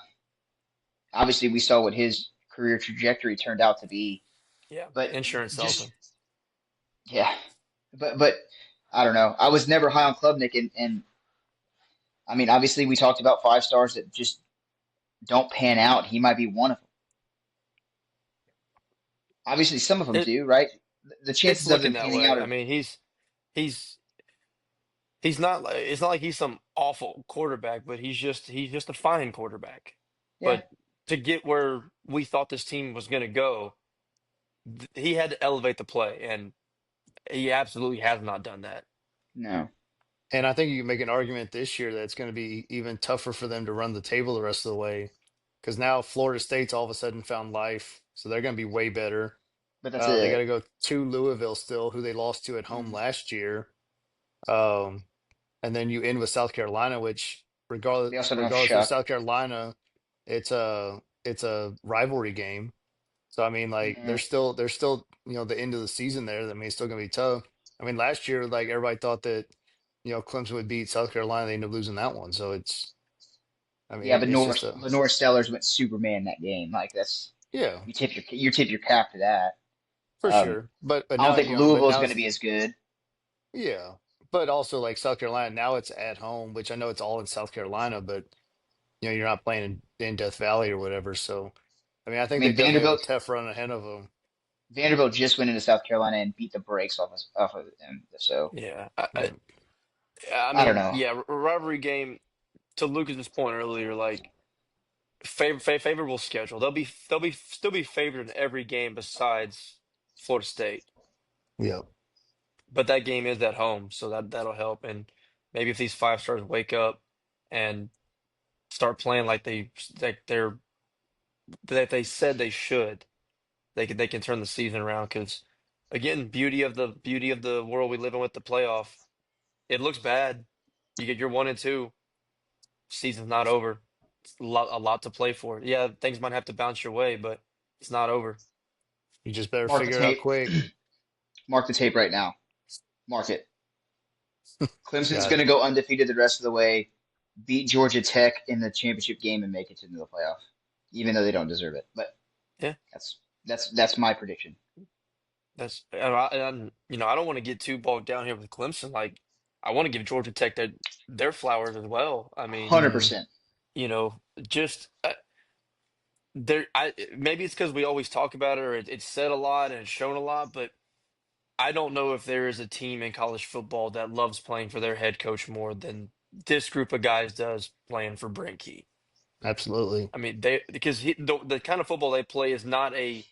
obviously we saw what his career trajectory turned out to be, Yeah, but insurance salesman. just yeah, but I don't know. I was never high on Klubnik, and I mean, obviously we talked about 5 stars that just don't pan out. He might be one of them. Obviously, some of them It do, right? The it's chances of looking them that panning way. out I are mean, he's he's not like it's not like he's some awful quarterback, but he's just a fine quarterback. yeah, But to get where we thought this team was going to go, he had to elevate the play, and he absolutely has not done that. no. And I think you can make an argument this year that it's going to be even tougher for them to run the table the rest of the way because now Florida State's all of a sudden found life, so they're going to be way better. But that's They got it. to go to Louisville still, who they lost to at home Mm. last year. Um, and then you end with South Carolina, which They also don't have regardless of Chuck. South Carolina, it's a rivalry game. So I mean, like Yeah, there's still the end of the season there. I mean, it's still gonna be tough. I mean, last year like everybody thought that Clemson would beat South Carolina. They ended up losing that one. So I mean yeah, but it's just a Lenore Stellars went Superman that game. Like that's yeah you tip your cap to that. for Um, sure. But I don't now think but Louisville is now going to it's be as good. yeah. But also like South Carolina now it's at home, which I know it's all in South Carolina, but you're not playing in Death Valley or whatever. So I mean I I think they mean definitely have a tough run ahead of them. Vanderbilt just went into South Carolina and beat the brakes off of them. So Yeah, Yeah. I I don't mean, know. yeah, rivalry game. To Lucas's point earlier, like favorable schedule. They'll be still be favored in every game besides Florida State. Yeah. But that game is at home, so that'll help. And maybe if these 5 stars wake up and start playing like they said they should, they can turn the season around. Because again, beauty of the world we live in with the playoff. It looks bad. You get your 1 and 2. Season's not over. It's a lot to play for. Yeah, things might have to bounce your way, but it's not over. You just better Mark the figure it out tape. quick. Mark the tape right now. Mark it. Clemson's Got going it. to go undefeated the rest of the way. beat Georgia Tech in the championship game and make it to the playoff, even though they don't deserve it. But Yeah, that's my prediction. I don't want to get too bogged down here with Clemson. Like, I want to give Georgia Tech their flowers as well. I mean, Hundred Hmm. percent. just there. I maybe it's because we always talk about it, or it's said a lot and it's shown a lot, but I don't know if there is a team in college football that loves playing for their head coach more than this group of guys does playing for Brent Key. Absolutely. I mean, because the kind of football they play is not a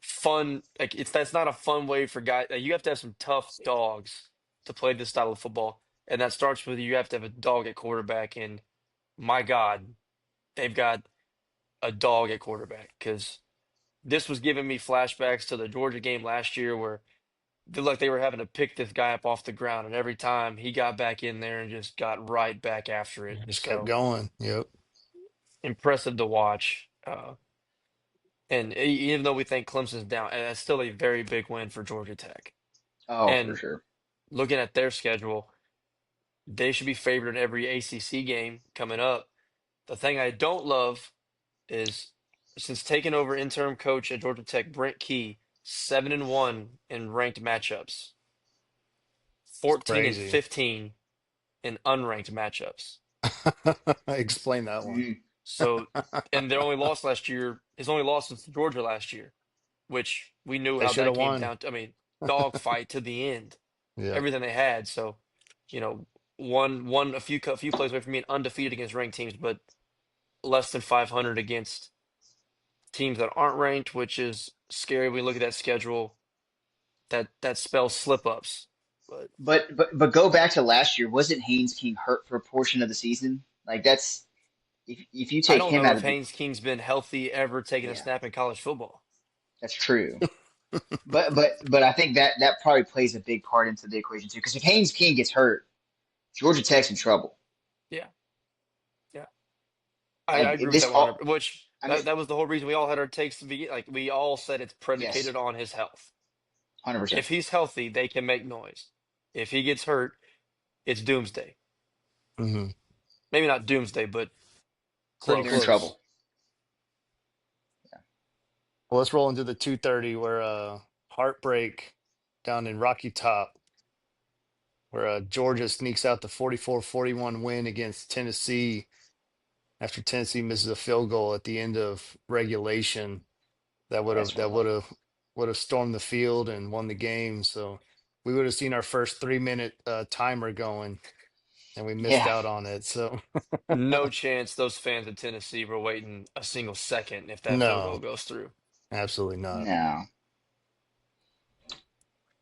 fun like that's not a fun way for guys. You have to have some tough dogs to play this style of football, and that starts with you have to have a dog at quarterback. And my God, they've got a dog at quarterback because this was giving me flashbacks to the Georgia game last year where they looked like they were having to pick this guy up off the ground, and every time he got back in there and just got right back after it. Just kept So going. Yep. impressive to watch. And even though we think Clemson's down, and that's still a very big win for Georgia Tech. Oh, for And sure. looking at their schedule, they should be favored in every ACC game coming up. The thing I don't love is since taking over interim coach at Georgia Tech, Brent Key, 7-1 in ranked matchups, It's 14 and crazy. 15 in unranked matchups. Explain that one. Mm, So, and their only loss last year, his only loss was to Georgia last year, which we knew They how should that have came won. down to. I mean, dogfight to the end, Yep. everything they had. So, you know, a few plays away from being undefeated against ranked teams, but less than 500 against teams that aren't ranked, which is scary when you look at that schedule. That spells slip ups. But but go back to last year. Wasn't Haynes King hurt for a portion of the season? Like that's if you I take don't him know out if of the Haynes King's been healthy ever taking a yeah, snap in college football. that's true. But I think that probably plays a big part into the equation too. Because if Haynes King gets hurt, Georgia Tech's in trouble. Yeah, yeah. I Like agree with this that all. 100. Which I mean, that was the whole reason we all had our takes to be like we all said it's predicated yes, on his health. 100%. If he's healthy, they can make noise. If he gets hurt, it's doomsday. Hmm. Maybe not doomsday, but Pretty They're in close. close. trouble. Well, let's roll into the 2:30 where Heartbreak down in Rocky Top, where Georgia sneaks out the 44-41 win against Tennessee after Tennessee misses a field goal at the end of regulation that would have That's that rough. would have stormed the field and won the game. So we would have seen our first 3-minute timer going, and we missed Yeah. out on it. So No chance those fans of Tennessee were waiting a single second if that field goal no, goes through. absolutely not. No.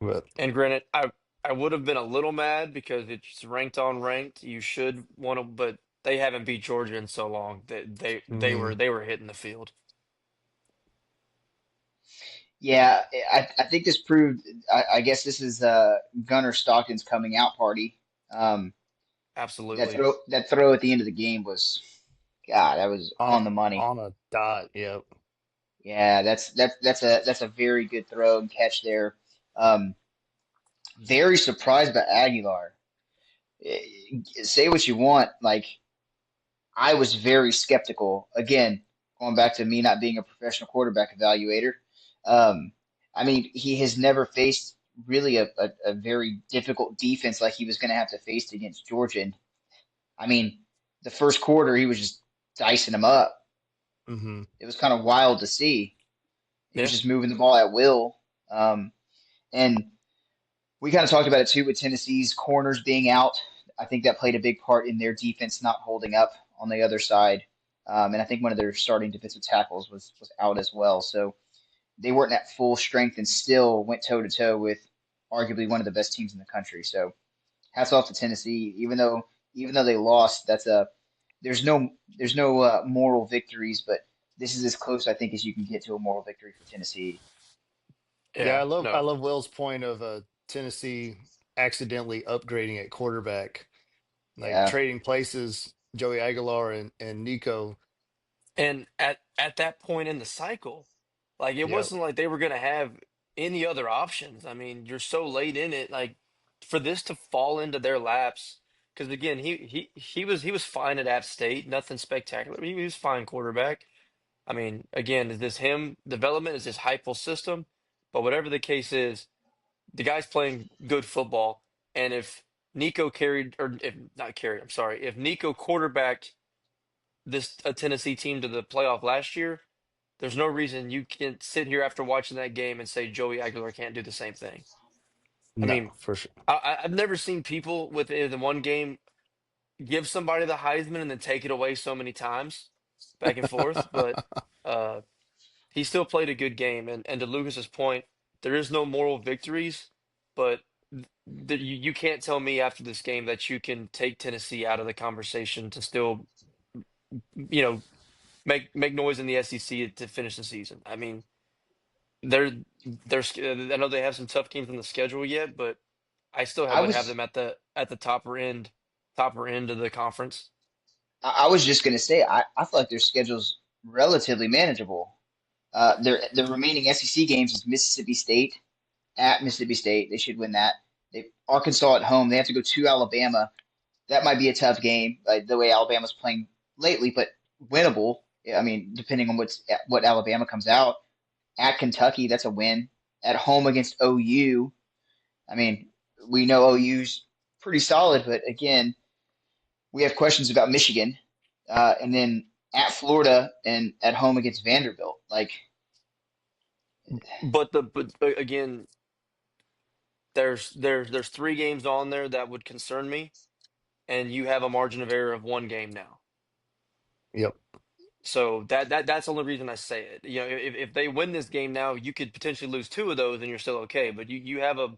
But And granted, I would have been a little mad because it's ranked on ranked. You should want to, but they haven't beat Georgia in so long that mhm. they were hitting the field. Yeah, I think this proved. I guess this is Gunnar Stockton's coming out party. Um, Absolutely. that throw at the end of the game was, God, that was on on the money. on a dot. Yep. Yeah, that's a very good throw and catch there. Um, very surprised by Aguilar. Say what you want, like I was very skeptical. Again, going back to me not being a professional quarterback evaluator. Um, I mean, he has never faced really a very difficult defense like he was going to have to face against Georgia. And I mean, the first quarter he was just dicing them up. Hmm. It was kind of wild to see. He was Yeah. just moving the ball at will. And we kind of talked about it too with Tennessee's corners being out. I think that played a big part in their defense not holding up on the other side. And I think one of their starting defensive tackles was out as well. So they weren't at full strength and still went toe to toe with arguably one of the best teams in the country. So hats off to Tennessee. Even though they lost, that's a there's no moral victories, but this is as close I think as you can get to a moral victory for Tennessee. Yeah, Yeah. I No. love Will's point of Tennessee accidentally upgrading at quarterback, like Yeah, trading places, Joey Aguilar and Nico. And at that point in the cycle, like it Yep. wasn't like they were going to have any other options. I mean, you're so late in it, like for this to fall into their laps. because again, he was fine at App State, nothing spectacular. He was fine quarterback. I mean, again, is this him development? Is this hypeful system? But whatever the case is, the guy's playing good football. And if Nico carried, or if not carried, I'm sorry, if Nico quarterbacked this a Tennessee team to the playoff last year, there's no reason you can sit here after watching that game and say Joey Aguilar can't do the same thing. I No, mean, for sure. I've never seen people within one game give somebody the Heisman and then take it away so many times, back and forth. But uh, he still played a good game. And to Lucas's point, there is no moral victories, but you can't tell me after this game that you can take Tennessee out of the conversation to still, you know, make noise in the SEC to finish the season. I mean, they're I know they have some tough games on the schedule yet, but I still I would have was them at the topper end of the conference. I was just gonna say I feel like their schedule's relatively manageable. Their remaining SEC games is Mississippi State at Mississippi State. They should win that. They Arkansas at home. They have to go to Alabama. That might be a tough game, like the way Alabama's playing lately, but winnable. I mean, depending on what Alabama comes out. At Kentucky, that's a win. At home against OU, I mean, we know OU's pretty solid, but again, we have questions about Michigan, and then at Florida and at home against Vanderbilt. Like, But again, there's three games on there that would concern me, and you have a margin of error of one game now. Yep. So that's the only reason I say it. If they win this game now, you could potentially lose two of those, and you're still okay. But you have a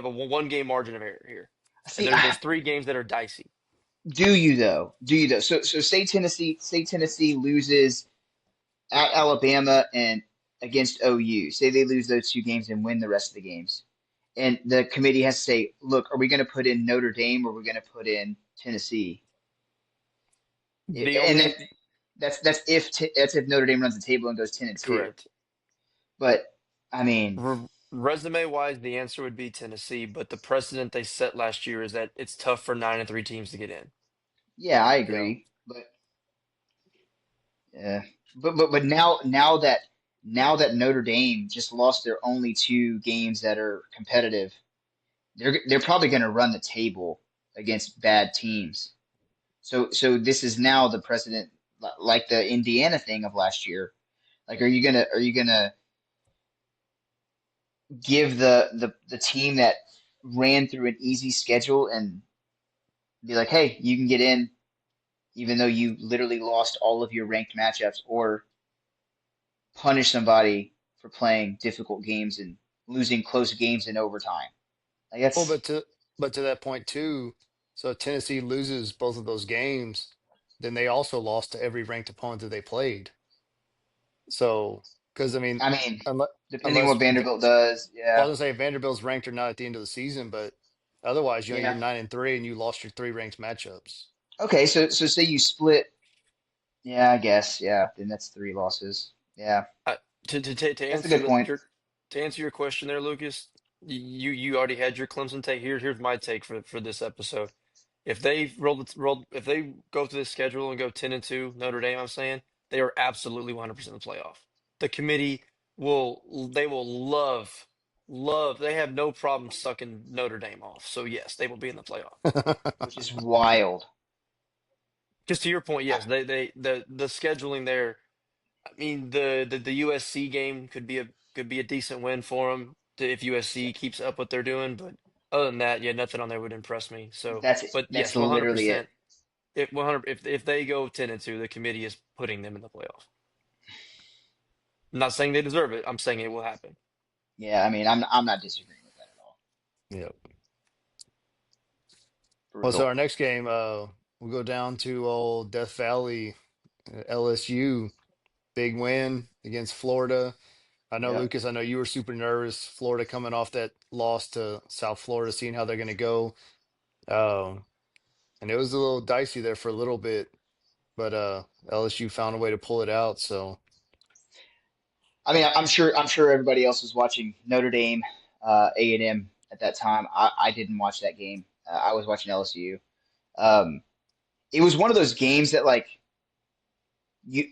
one game margin of error here, and see, there's three games that are dicey. do you though? Do you though? So say Tennessee loses at Alabama and against OU. Say they lose those two games and win the rest of the games. And the committee has to say, look, are we going to put in Notre Dame or are we going to put in Tennessee? The And then only that's if Notre Dame runs the table and goes 10-2. correct But I mean, resume wise, the answer would be Tennessee, but the precedent they set last year is that it's tough for 9-3 teams to get in. yeah, I Yeah. agree. Yeah, but now that Notre Dame just lost their only two games that are competitive, they're probably going to run the table against bad teams. So this is now the precedent, like the Indiana thing of last year. Like, are you gonna give the team that ran through an easy schedule and be like, hey, you can get in even though you literally lost all of your ranked matchups, or punish somebody for playing difficult games and losing close games in overtime? Like Well, that's but to that point too, so if Tennessee loses both of those games, then they also lost to every ranked opponent that they played. So, because I mean, I mean, unless depending on what unless Vanderbilt does, well, I yeah. was gonna say Vanderbilt's ranked or not at the end of the season, but otherwise, you're Yeah. 9-3 and you lost your three ranked matchups. Okay, so say you split. Yeah, I guess. Yeah, then that's three losses. Yeah, Uh, to that's a answer good point. your question there, Lucas, you already had your Clemson take. Here's my take for this episode. If they go through this schedule and go 10-2, Notre Dame, I'm saying they are absolutely 100% in the playoff. The committee will love. They have no problem sucking Notre Dame off. So yes, they will be in the playoff. Which is wild. Just to your point, I, yes, the scheduling there. I mean, the USC game could be a decent win for them if yeah, USC keeps up what they're doing. But other than that, yeah, nothing on there would impress me. So, that's it. but That's yes, 100 literally it. percent. If 100 if they go 10-2, the committee is putting them in the playoff. I'm not saying they deserve it. I'm saying it will happen. Yeah, I mean, I'm not disagreeing with that at all. Yeah. Well, so Brutal. our next game, we'll go down to old Death Valley, LSU, big win against Florida. I know, Yep. Lucas, I know you were super nervous. Florida coming off that loss to South Florida, seeing how they're going to go. Um, and it was a little dicey there for a little bit, but LSU found a way to pull it out. So, I mean, I'm sure everybody else was watching Notre Dame, A&M at that time. I didn't watch that game. I was watching LSU. Um, it was one of those games that like you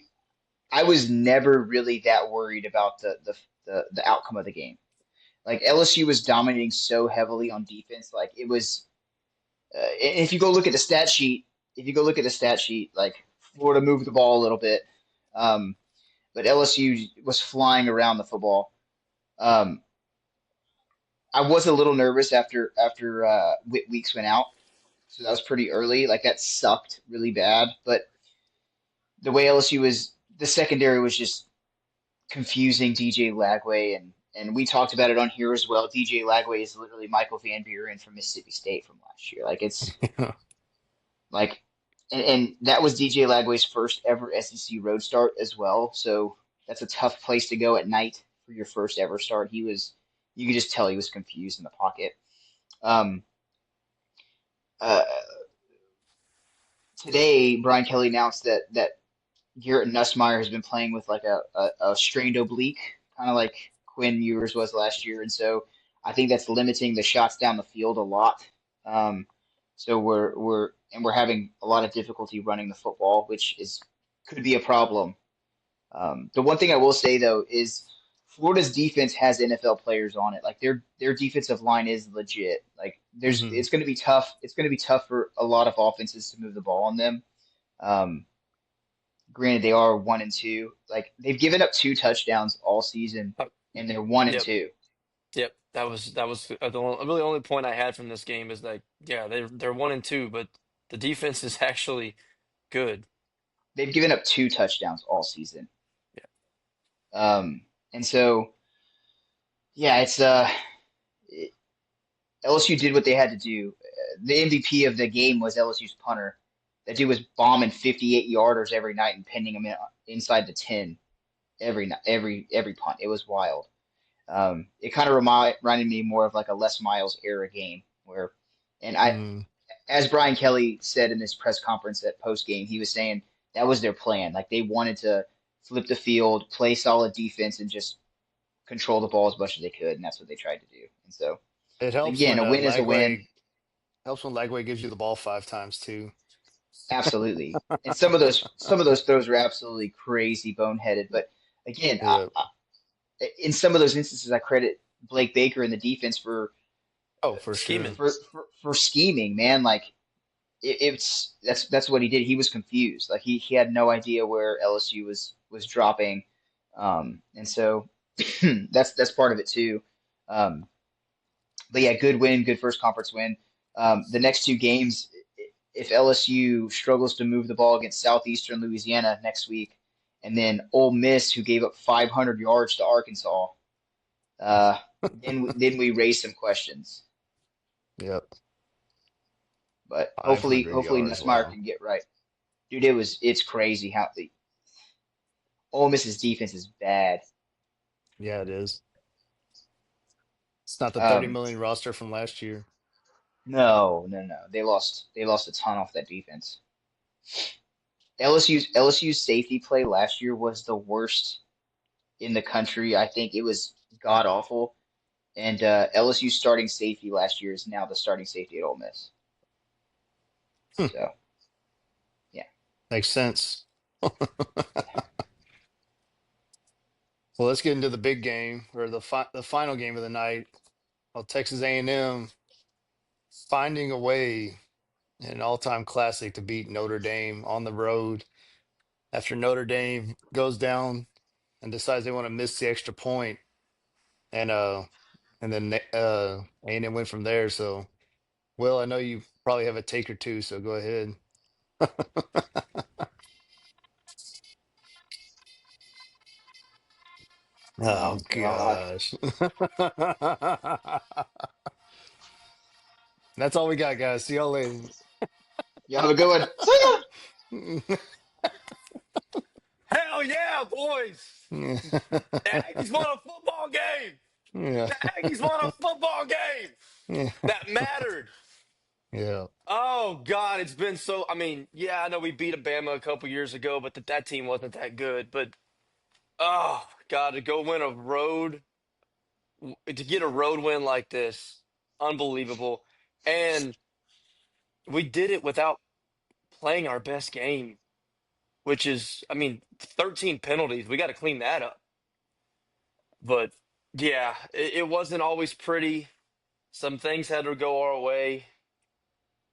I was never really that worried about the outcome of the game. Like LSU was dominating so heavily on defense, like it was. And if you go look at the stat sheet, if you go look at the stat sheet, like Florida moved the ball a little bit, um, but LSU was flying around the football. Um, I was a little nervous after Weeks went out, so that was pretty early. Like that sucked really bad. But the way LSU was, the secondary was just confusing DJ Lagway, and we talked about it on here as well. DJ Lagway is literally Michael Van Buren from Mississippi State from last year. Like it's like, and that was DJ Lagway's first ever SEC road start as well. So that's a tough place to go at night for your first ever start. You could just tell he was confused in the pocket. Um, uh, Today, Brian Kelly announced that Garrett Nussmeier has been playing with like a strained oblique, kind of like Quinn Ewers was last year, and so I think that's limiting the shots down the field a lot. Um, so we're having a lot of difficulty running the football, which is could be a problem. The one thing I will say though is Florida's defense has NFL players on it. Like their defensive line is legit. Like there's Hmm. it's going to be tough. It's going to be tough for a lot of offenses to move the ball on them. Um, Granted, they are 1-2. Like they've given up 2 touchdowns all season, Uh, and they're one and yep, two. yep. That was really only point I had from this game is that yeah, they're 1-2, but the defense is actually good. They've given up 2 touchdowns all season. Yeah. And so yeah, LSU did what they had to do. The MVP of the game was LSU's punter. That dude was bombing 58 yarders every night and pinning them inside the 10 every punt. It was wild. It kind of reminded me more of like a Les Miles era game where, and Mm. as Brian Kelly said in this press conference at post game, he was saying that was their plan. Like they wanted to flip the field, play solid defense, and just control the ball as much as they could, and that's what they tried to do. And so, It helps again, when a win is a win. Lagway gives you the ball 5 times too. Absolutely. And some of those throws were absolutely crazy, boneheaded. But again, Yeah. in some of those instances, I credit Blake Baker and the defense Oh, for sure. Scheming. for scheming. Man, like it's that's what he did. He was confused. Like he had no idea where LSU was dropping, and so that's part of it too. Um, but yeah, good win, good first conference win. The next 2 games, if LSU struggles to move the ball against Southeastern Louisiana next week, and then Ole Miss, who gave up 500 yards to Arkansas, then we raise some questions. Yep. But Five hundred hopefully yards. Nussmeier Wow. can get right. Dude, it's crazy how the Ole Miss's defense is bad. Yeah, it is. It's not the 30 Um, million roster from last year. no, no, no. They lost a ton off that defense. LSU's safety play last year was the worst in the country. I think it was god awful. And LSU's starting safety last year is now the starting safety at Ole Miss. Hmm. So yeah, Makes sense. yeah. Well, let's get into the big game or the final game of the night. Well, Texas A&M finding a way in an all-time classic to beat Notre Dame on the road after Notre Dame goes down and decides they want to miss the extra point and then A&M went from there. So, Will, I know you probably have a take or two, so go ahead. Oh Oh God, gosh. That's all we got, guys. See y'all later. you have a good one. See ya. Hell yeah, boys! The Aggies won a football game. Yeah. The Aggies won a football game Yeah. that mattered. Yeah. Oh God, it's been so. I mean, yeah, I know we beat Alabama a couple years ago, but that team wasn't that good. But oh God, to go win a road, to get a road win like this, unbelievable. And we did it without playing our best game, which is, I mean, 13 penalties. We got to clean that up. But yeah, it wasn't always pretty. Some things had to go our way,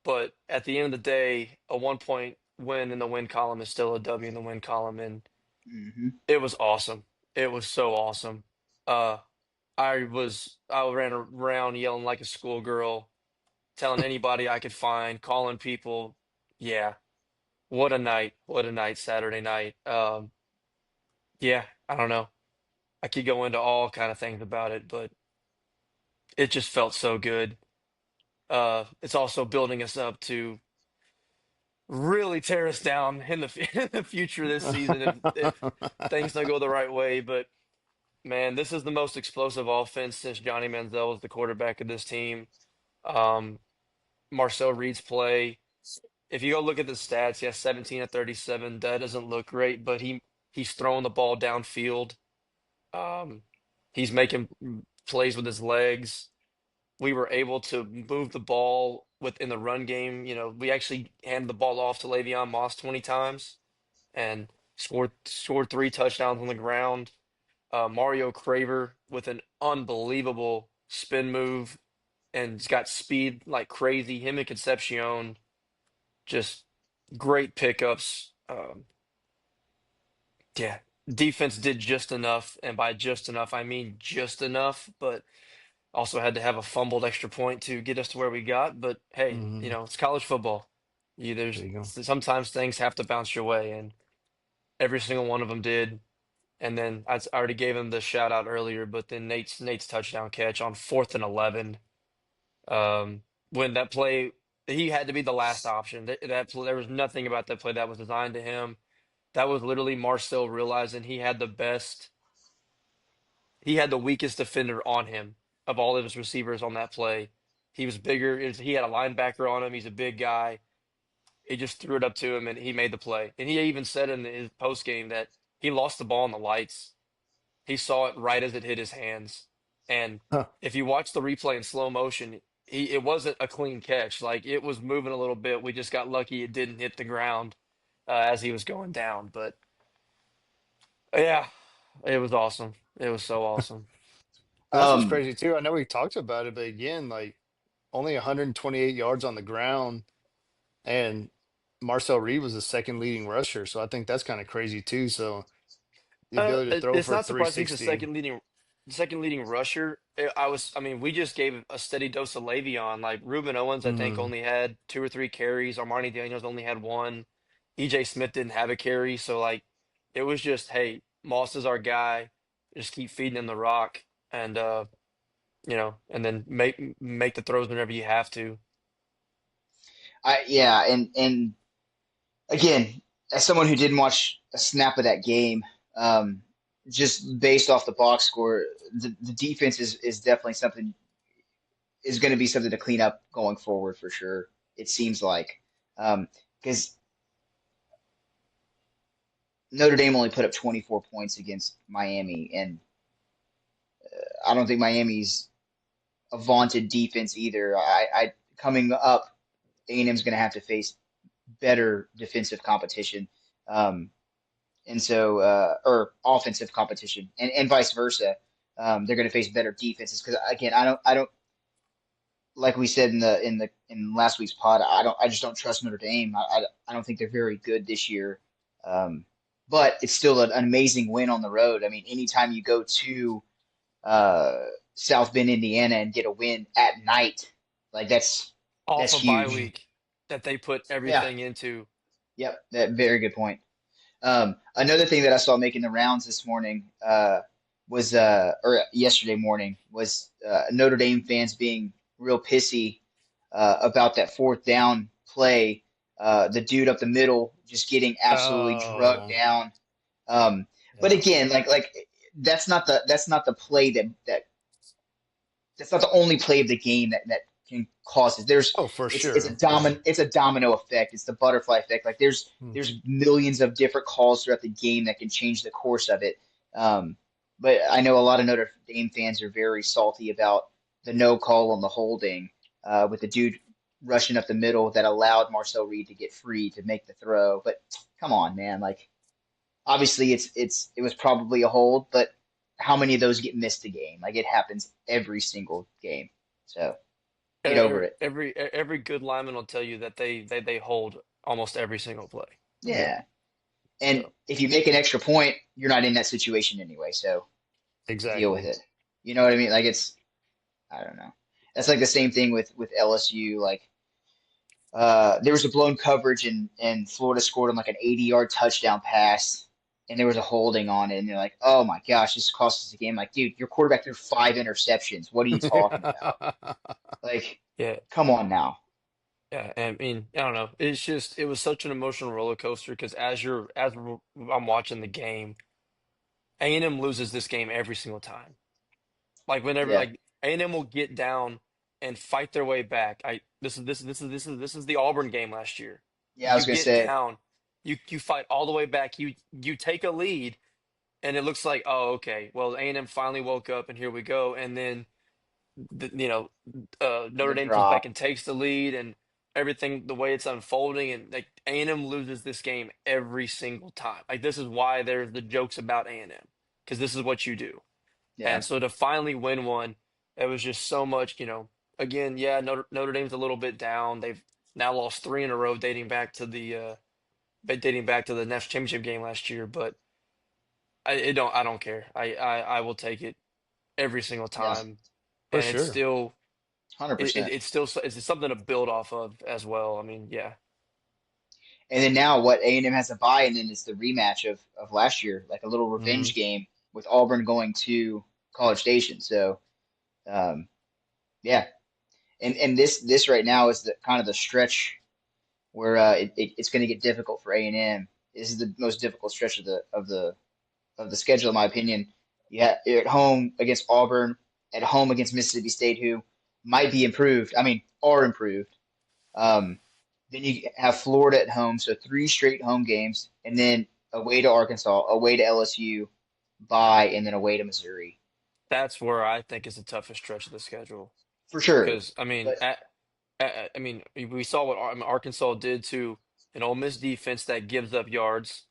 but at the end of the day, a 1 point win in the win column is still a W in the win column, and Hmm. it was awesome. It was so awesome. Uh, I ran around yelling like a schoolgirl, telling anybody I could find, calling people. Yeah, what a night! What a night, Saturday night. Yeah, I don't know. I could go into all kind of things about it, but it just felt so good. It's also building us up to really tear us down in the in the future this season if things don't go the right way. But man, this is the most explosive offense since Johnny Manziel was the quarterback of this team. Um, Marcel Reed's play. If you go look at the stats, he has 17 of 37. That doesn't look great, but he's throwing the ball downfield. Um, he's making plays with his legs. We were able to move the ball within the run game. You know, we actually handed the ball off to Le'Veon Moss 20 times and scored 3 touchdowns on the ground. Mario Craver with an unbelievable spin move and he's got speed like crazy. Him and Concepcion, just great pickups. Yeah, defense did just enough, and by just enough, I mean just enough, but also had to have a fumbled extra point to get us to where we got. But hey, you Hmm. know, it's college football. There you go. Sometimes things have to bounce your way, and every single one of them did. And then I already gave him the shout out earlier, but then Nate's touchdown catch on 4th and 11. Um, when that play, he had to be the last option. There was nothing about that play that was designed to him. That was literally Marcel realizing he had the weakest defender on him of all of his receivers on that play. He was bigger. He had a linebacker on him. He's a big guy. He just threw it up to him and he made the play. And he even said in his post game that he lost the ball in the lights. He saw it right as it hit his hands. And Huh. if you watch the replay in slow motion, it wasn't a clean catch. Like it was moving a little bit. We just got lucky it didn't hit the ground as he was going down. But yeah, it was awesome. It was so awesome. And that's what's Um, crazy too. I know we talked about it, but again, like only 128 yards on the ground, and Marcel Reed was the second leading rusher. So I think that's kind of crazy too. So the ability to throw It's for not surprising he's the 360. second leading rusher. I mean, we just gave a steady dose of Le'Veon. Like Ruben Owens, I think Mm. only had 2 or 3 carries. Armani Daniels only had one. EJ Smith didn't have a carry. So like, it was just, hey, Moss is our guy. Just keep feeding him the rock, and you know, and then make the throws whenever you have to. yeah, and again, as someone who didn't watch a snap of that game, um, just based off the box score, the defense is definitely something is going to be something to clean up going forward for sure. It seems like because Notre Dame only put up 24 points against Miami, and I don't think Miami's a vaunted defense either. I coming up, A&M's going to have to face better defensive competition. Um, and so or offensive competition and vice versa. They're going to face better defenses because again, I don't like we said in last week's pod. I just don't trust Notre Dame. I don't think they're very good this year. Um, but it's still an amazing win on the road. I mean, anytime you go to uh, South Bend, Indiana, and get a win at night, like Off that's a bye huge. week that they put Yeah. everything into. Yep. That very good point. Another thing that I saw making the rounds this morning was, or yesterday morning, was Notre Dame fans being real pissy about that fourth down play. The dude up the middle just getting absolutely drugged Oh, down. Um, but yeah. again, like that's not the play that's not the only play of the game that can cause it. There's Oh, for it's sure. Yeah. a domino effect. It's the butterfly effect. Like Hmm. there's millions of different calls throughout the game that can change the course of it. Um, but I know a lot of Notre Dame fans are very salty about the no call on the holding with the dude rushing up the middle that allowed Marcel Reed to get free to make the throw. But come on, man. Like obviously it was probably a hold, but how many of those get missed a game? Like it happens every single game. So get over it. Every good lineman will tell you that they hold almost every single play. Yep. Yeah. And So if you make an extra point, you're not in that situation anyway. So deal with Exactly. it. You know what I mean? Like it's I don't know. That's like the same thing with LSU. Like there was a blown coverage and Florida scored on like an 80-yard touchdown pass, and there was a holding on it, and they're like, "Oh my gosh, this cost us the game." Like, dude, your quarterback threw 5 interceptions. What are you talking about? Like, yeah, come on now. yeah. I mean, I don't know. It's just it was such an emotional roller coaster because I'm watching the game, A&M loses this game every single time. Like whenever Yeah, like A&M will get down and fight their way back. This is the Auburn game last year. yeah. I You was gonna get say, down, you fight all the way back. You take a lead, and it looks like, oh, okay, well, A&M finally woke up, and here we go. And then Notre the Dame comes back drop. and takes the lead, and everything the way it's unfolding, and like A&M loses this game every single time. Like this is why there's the jokes about A&M because this is what you do. Yeah, And so to finally win one, it was just so much, again, yeah, Notre Dame's a little bit down. They've now lost three in a row dating back to the national championship game last year, but I don't care. I will take it every single yeah, time. For And it's sure. still 100%. it's something to build off of as well. I mean, yeah. And then now what A&M has a bye, and then it's the rematch of last year, like a little Hmm. revenge game with Auburn going to College Station. So um, yeah, and this right now is the kind of the stretch where it's going to get difficult for A&M. This is the most difficult stretch of the schedule, in my opinion. You're at home against Auburn, at home against Mississippi State, who might be improved. I mean, are improved. Um, then you have Florida at home, so 3 straight home games, and then away to Arkansas, away to LSU, bye, and then away to Missouri That's where I think is the toughest stretch of the schedule. for sure. Because I mean, But I mean, we saw what Arkansas did to an Ole Miss defense that gives up yards.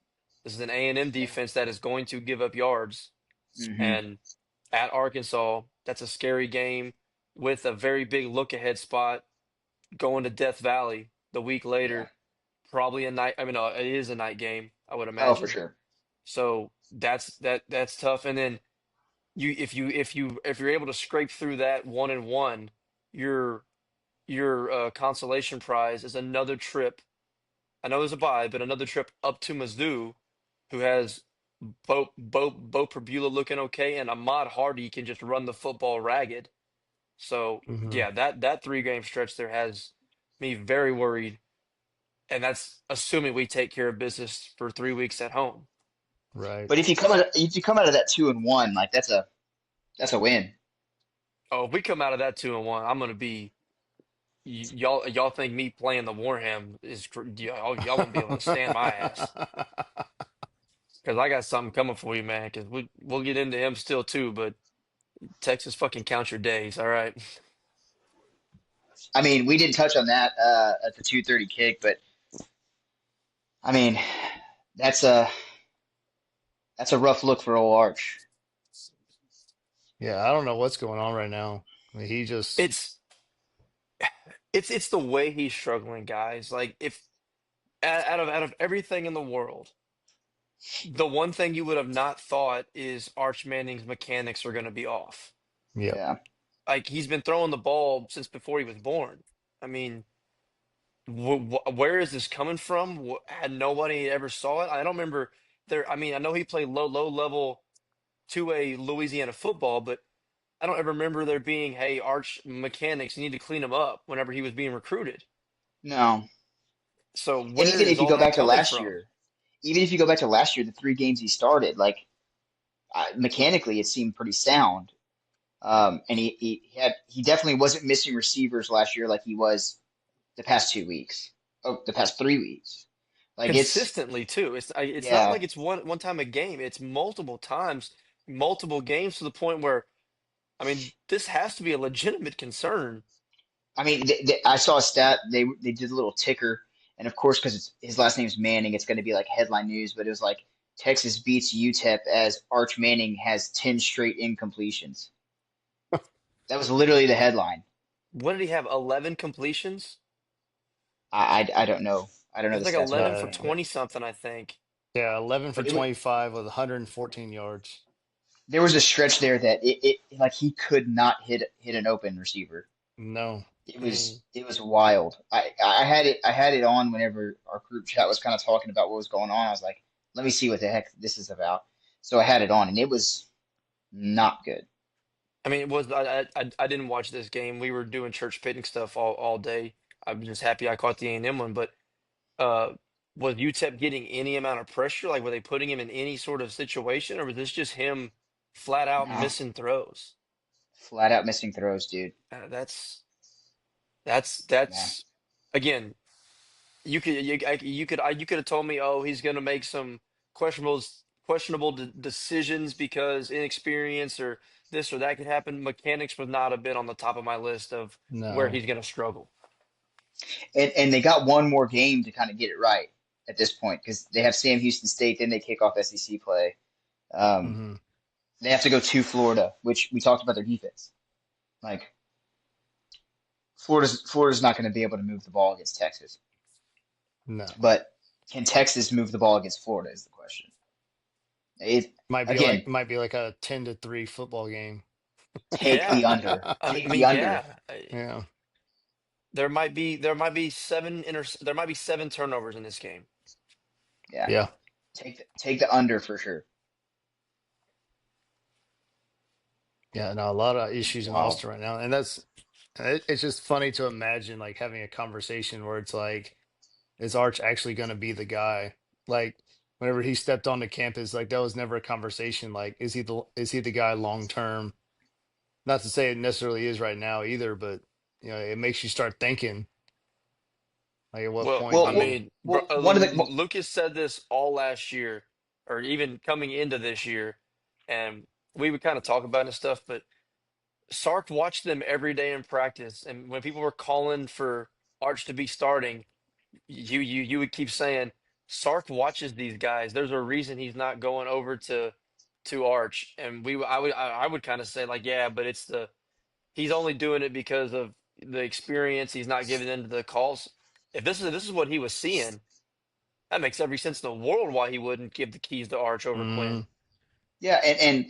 This is an A&M yeah, defense that is going to give up yards. hmm And at Arkansas, that's a scary game with a very big look ahead spot going to Death Valley the week yeah, later. Probably a night. I mean, it is a night game, I would oh for imagine. sure, So that's tough. And then if you're able to scrape through that 1-1, your consolation prize is another trip. I know there's a bye, but another trip up to Mizzou, who has Bo Perbula looking okay, and Ahmad Hardy can just run the football ragged. So Hmm. yeah, that 3 game stretch there has me very worried, and that's assuming we take care of business for 3 weeks at home. Right. but if you come out of that 2-1, like that's a win. Oh, if we come out of that 2-1, I'm gonna be y'all think me playing the Warham is y'all won't be able to stand my ass. Because I got something coming for you, man. Because we'll get into him still too, but Texas fucking count your days, all right? I mean, we didn't touch on that at the 2:30 kick, but I mean, that's a that's a rough look for old Arch. Yeah, I don't know what's going on right now. I mean, he just, It's it's the way he's struggling, guys. Like if out of everything in the world, the one thing you would have not thought is Arch Manning's mechanics are going to be off. yep. Yeah, Like he's been throwing the ball since before he was born. I mean, where is this coming from? Had nobody ever saw it? I don't remember there. I mean, I know he played low level 2A Louisiana football, but I don't ever remember there being, hey, Arch mechanics, you need to clean him up whenever he was being recruited. no, So and where even is if you all go that back to coming last from? year, the 3 games he started, like mechanically, it seemed pretty sound. And he definitely wasn't missing receivers last year like he was the past 2 weeks, oh, the past 3 weeks. Like Consistently too. It's not yeah, like it's one time a game. It's multiple times, multiple games to the point where I mean, this has to be a legitimate concern. I mean, I saw a stat. They did a little ticker, and of course, because his last name's Manning, it's going to be like headline news. But it was like Texas beats UTEP as Arch Manning has 10 straight incompletions. That was literally the headline. What did he have? 11 completions? I don't know. I don't It know was the like stats 11 behind for Yeah, it, but 20 something, I think. yeah, 11 for but it, 25 with 114 yards. there was a stretch there that it like he could not hit an open receiver. No. It I mean, was wild. I had it on whenever our group chat was kind of talking about what was going on. I was like, let me see what the heck this is about. So I had it on, and it was not good. it was I didn't watch this game. We were doing church picnic stuff all day. I'm just happy I caught the A&M one, but uh was UTEP getting any amount of pressure? Like were they putting him in any sort of situation, or was this just him flat out No, missing throws? flat out missing throws, dude. Yeah, That's again, you could have told me, oh, he's going to make some questionable decisions because inexperience or this or that could happen. Mechanics would not have been on the top of my list of where No. he's going to struggle. and they got one more game to kind of get it right at this point because they have Sam Houston State, then they kick off SEC play. Um, Hmm. they have to go to Florida, which we talked about their defense. Like Florida's not going to be able to move the ball against Texas. No. But can Texas move the ball against Florida is the question. It again, Might be like a 10-3 football game. take Yeah, the under. I Take the mean, under. yeah. Yeah. There might be seven turnovers in this game. Yeah. Yeah. Take the under for sure. Yeah. No, a lot of It's issues in wild. Austin right now. And it's just funny to imagine like having a conversation where it's like, is Arch actually going to be the guy? Like, whenever he stepped onto campus, like that was never a conversation. Like, is he the guy long term? Not to say it necessarily is right now either, but it makes you start thinking, like, at what Well, point do I Well, you? mean, one of the Lucas said this all last year, or even coming into this year, and we would kind of talk about it and stuff, but Sark watched them every day in practice, and when people were calling for Arch to be starting, you would keep saying Sark watches these guys. There's a reason he's not going over to Arch, and I would kind of say like, yeah, but he's only doing it because of the experience. He's not giving in to the calls. If this is what he was seeing, that makes every sense in the world why he wouldn't give the keys to Arch over Quinn. yeah, and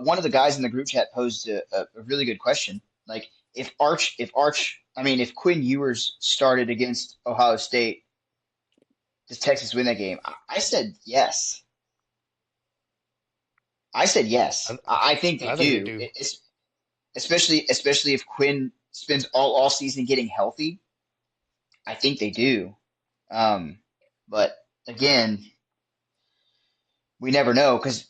one of the guys in the group chat posed a really good question. Like I mean, if Quinn Ewers started against Ohio State, does Texas win that game? I said yes. I said yes. I, I think they I think they do. do. Especially if Quinn spends all off season getting healthy. I think they do. Um, but again, we never know because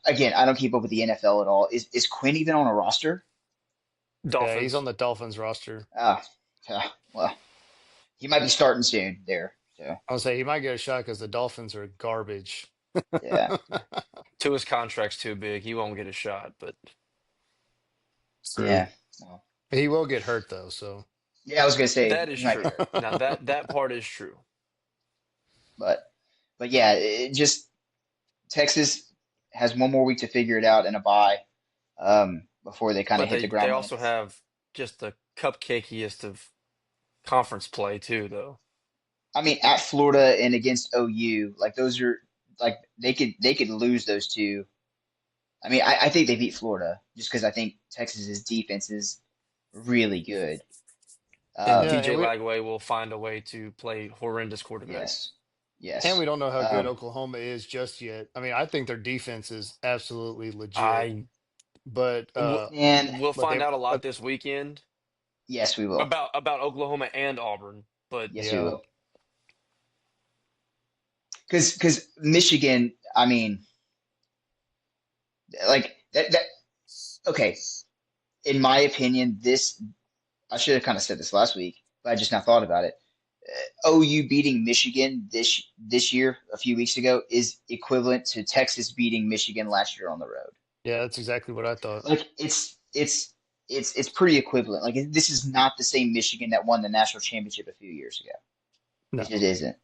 again, I don't keep up with the NFL at all. Is Quinn even on a roster? Yeah, he's on Dolphins. the Dolphins roster. Ah, well, he might be starting soon there. So I'll say he might get a shot because the Dolphins are garbage. yeah, To his contract's too big. He won't get a shot, but True. yeah, well, He will get hurt though, so. yeah. I was gonna say that is he might get true. hurt, Now that part is true. but yeah, it just Texas has one more week to figure it out and a bye before they kind of But hit the they ground running. also have just the cupcakeiest of conference play too, though. I mean, at Florida and against OU, like those are like they could lose those two. I mean, I think they beat Florida just because I think Texas's defense is really good. And Yeah, Um, DJ Lagway will find a way to play horrendous quarterback. yes, and we yes. don't know how good Um, Oklahoma is just yet. I mean, I think their defense is absolutely legit, I but w- and we'll but find they out a lot but this weekend yes, we will. about Oklahoma and Auburn. But Yes, we yeah, will. Because Michigan, I mean, like that. Okay, in my opinion, this I should have kind of said this last week, but I just now thought about it. OU beating Michigan this year, a few weeks ago, is equivalent to Texas beating Michigan last year on the road. yeah, that's exactly what I thought. Like it's it's pretty equivalent. Like this is not the same Michigan that won the national championship a few years ago. It just No. isn't.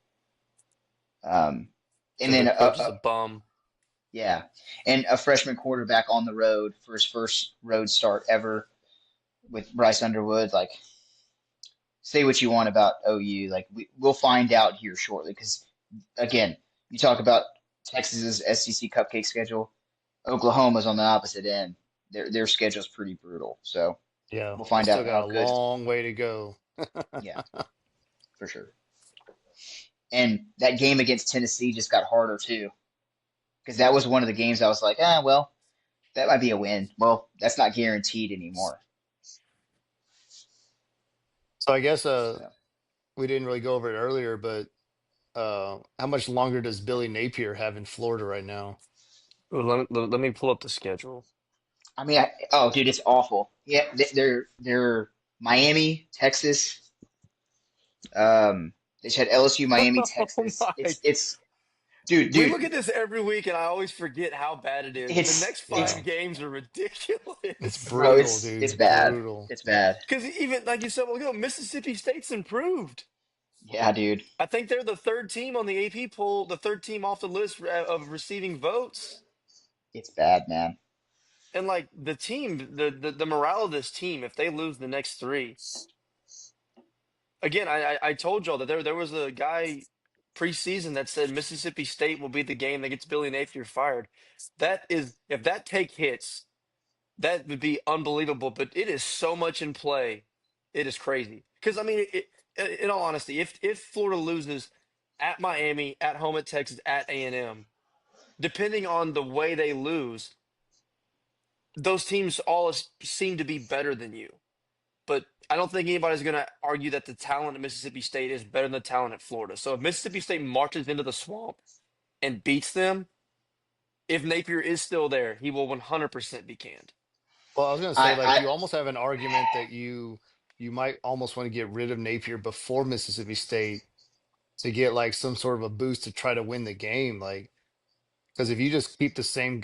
Um, and Because then their coach is a bum. yeah, and a freshman quarterback on the road for his first road start ever with Bryce Underwood. Like, say what you want about OU, like we'll find out here shortly. Because again, you talk about Texas's SEC cupcake schedule. Oklahoma's on the opposite end. Their schedule's pretty brutal. So Yeah, we'll they find still out got how a good. long way to go. Yeah, for sure. And that game against Tennessee just got harder too, because that was one of the games I was like, well, that might be a win. Well, that's not guaranteed anymore. So I guess So we didn't really go over it earlier, but how much longer does Billy Napier have in Florida right now? Ooh, let me pull up the schedule. I mean, oh, dude, it's awful. Yeah, they're Miami, Texas. They just had LSU, Miami, Oh Texas. my. It's dude, We dude. look at this every week and I always forget how bad it is. The next Yeah, five games are it's ridiculous. bro, brutal, it's dude. bad. Brutal. It's bad. Because even, like you said, well, ago, Mississippi State's improved. Yeah, dude, I think they're the third team on the AP poll, the third team off the list of receiving votes. it's bad, man. And like the team, the morale of this team, if they lose the next three, again, I told y'all that there was a guy preseason that said Mississippi State will be the game that gets Billy Napier fired. That is, if that take hits, that would be unbelievable. But it is so much in play, it is crazy. Because I mean, in all honesty, if Florida loses at Miami, at home at Texas, at A&M, depending on the way they lose, those teams all seem to be better than you. But I don't think anybody's going to argue that the talent at Mississippi State is better than the talent at Florida. So if Mississippi State marches into the swamp and beats them, if Napier is still there, he will 100% be canned. Well, I was gonna say, like, I you almost have an argument that you might almost want to get rid of Napier before Mississippi State to get like some sort of a boost to try to win the game. Like, because if you just keep the same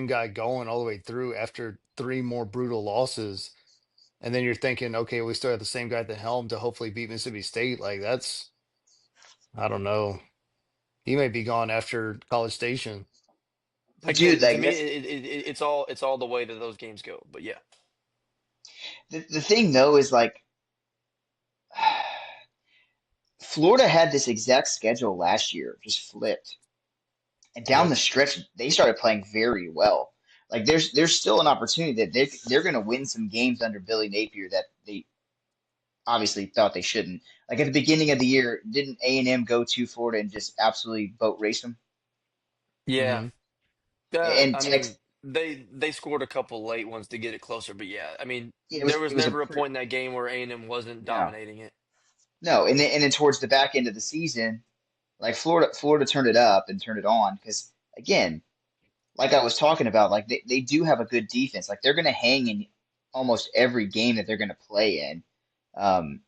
guy going all the way through after three more brutal losses, and then you're thinking, okay, we still have the same guy at the helm to hopefully beat Mississippi State. Like, that's I don't know. He may be gone after College Station. but dude, Again, to like me, that's it's all the way that those games go. But yeah, the thing though is like Florida had this exact schedule last year, just flipped. And down Yep. the stretch, they started playing very well. Like there's still an opportunity that they're going to win some games under Billy Napier that they obviously thought they shouldn't. Like at the beginning of the year, didn't A&M go to Florida and just absolutely boat race them? yeah. Hmm. And I Tex, mean, they scored a couple late ones to get it closer. But yeah, I mean, there was it was a never a pretty point in that game where A&M wasn't no dominating it. no, and then towards the back end of the season, like Florida turned it up and turned it on because again, like I was talking about, like they do have a good defense. Like they're going to hang in almost every game that they're going to play in. Um,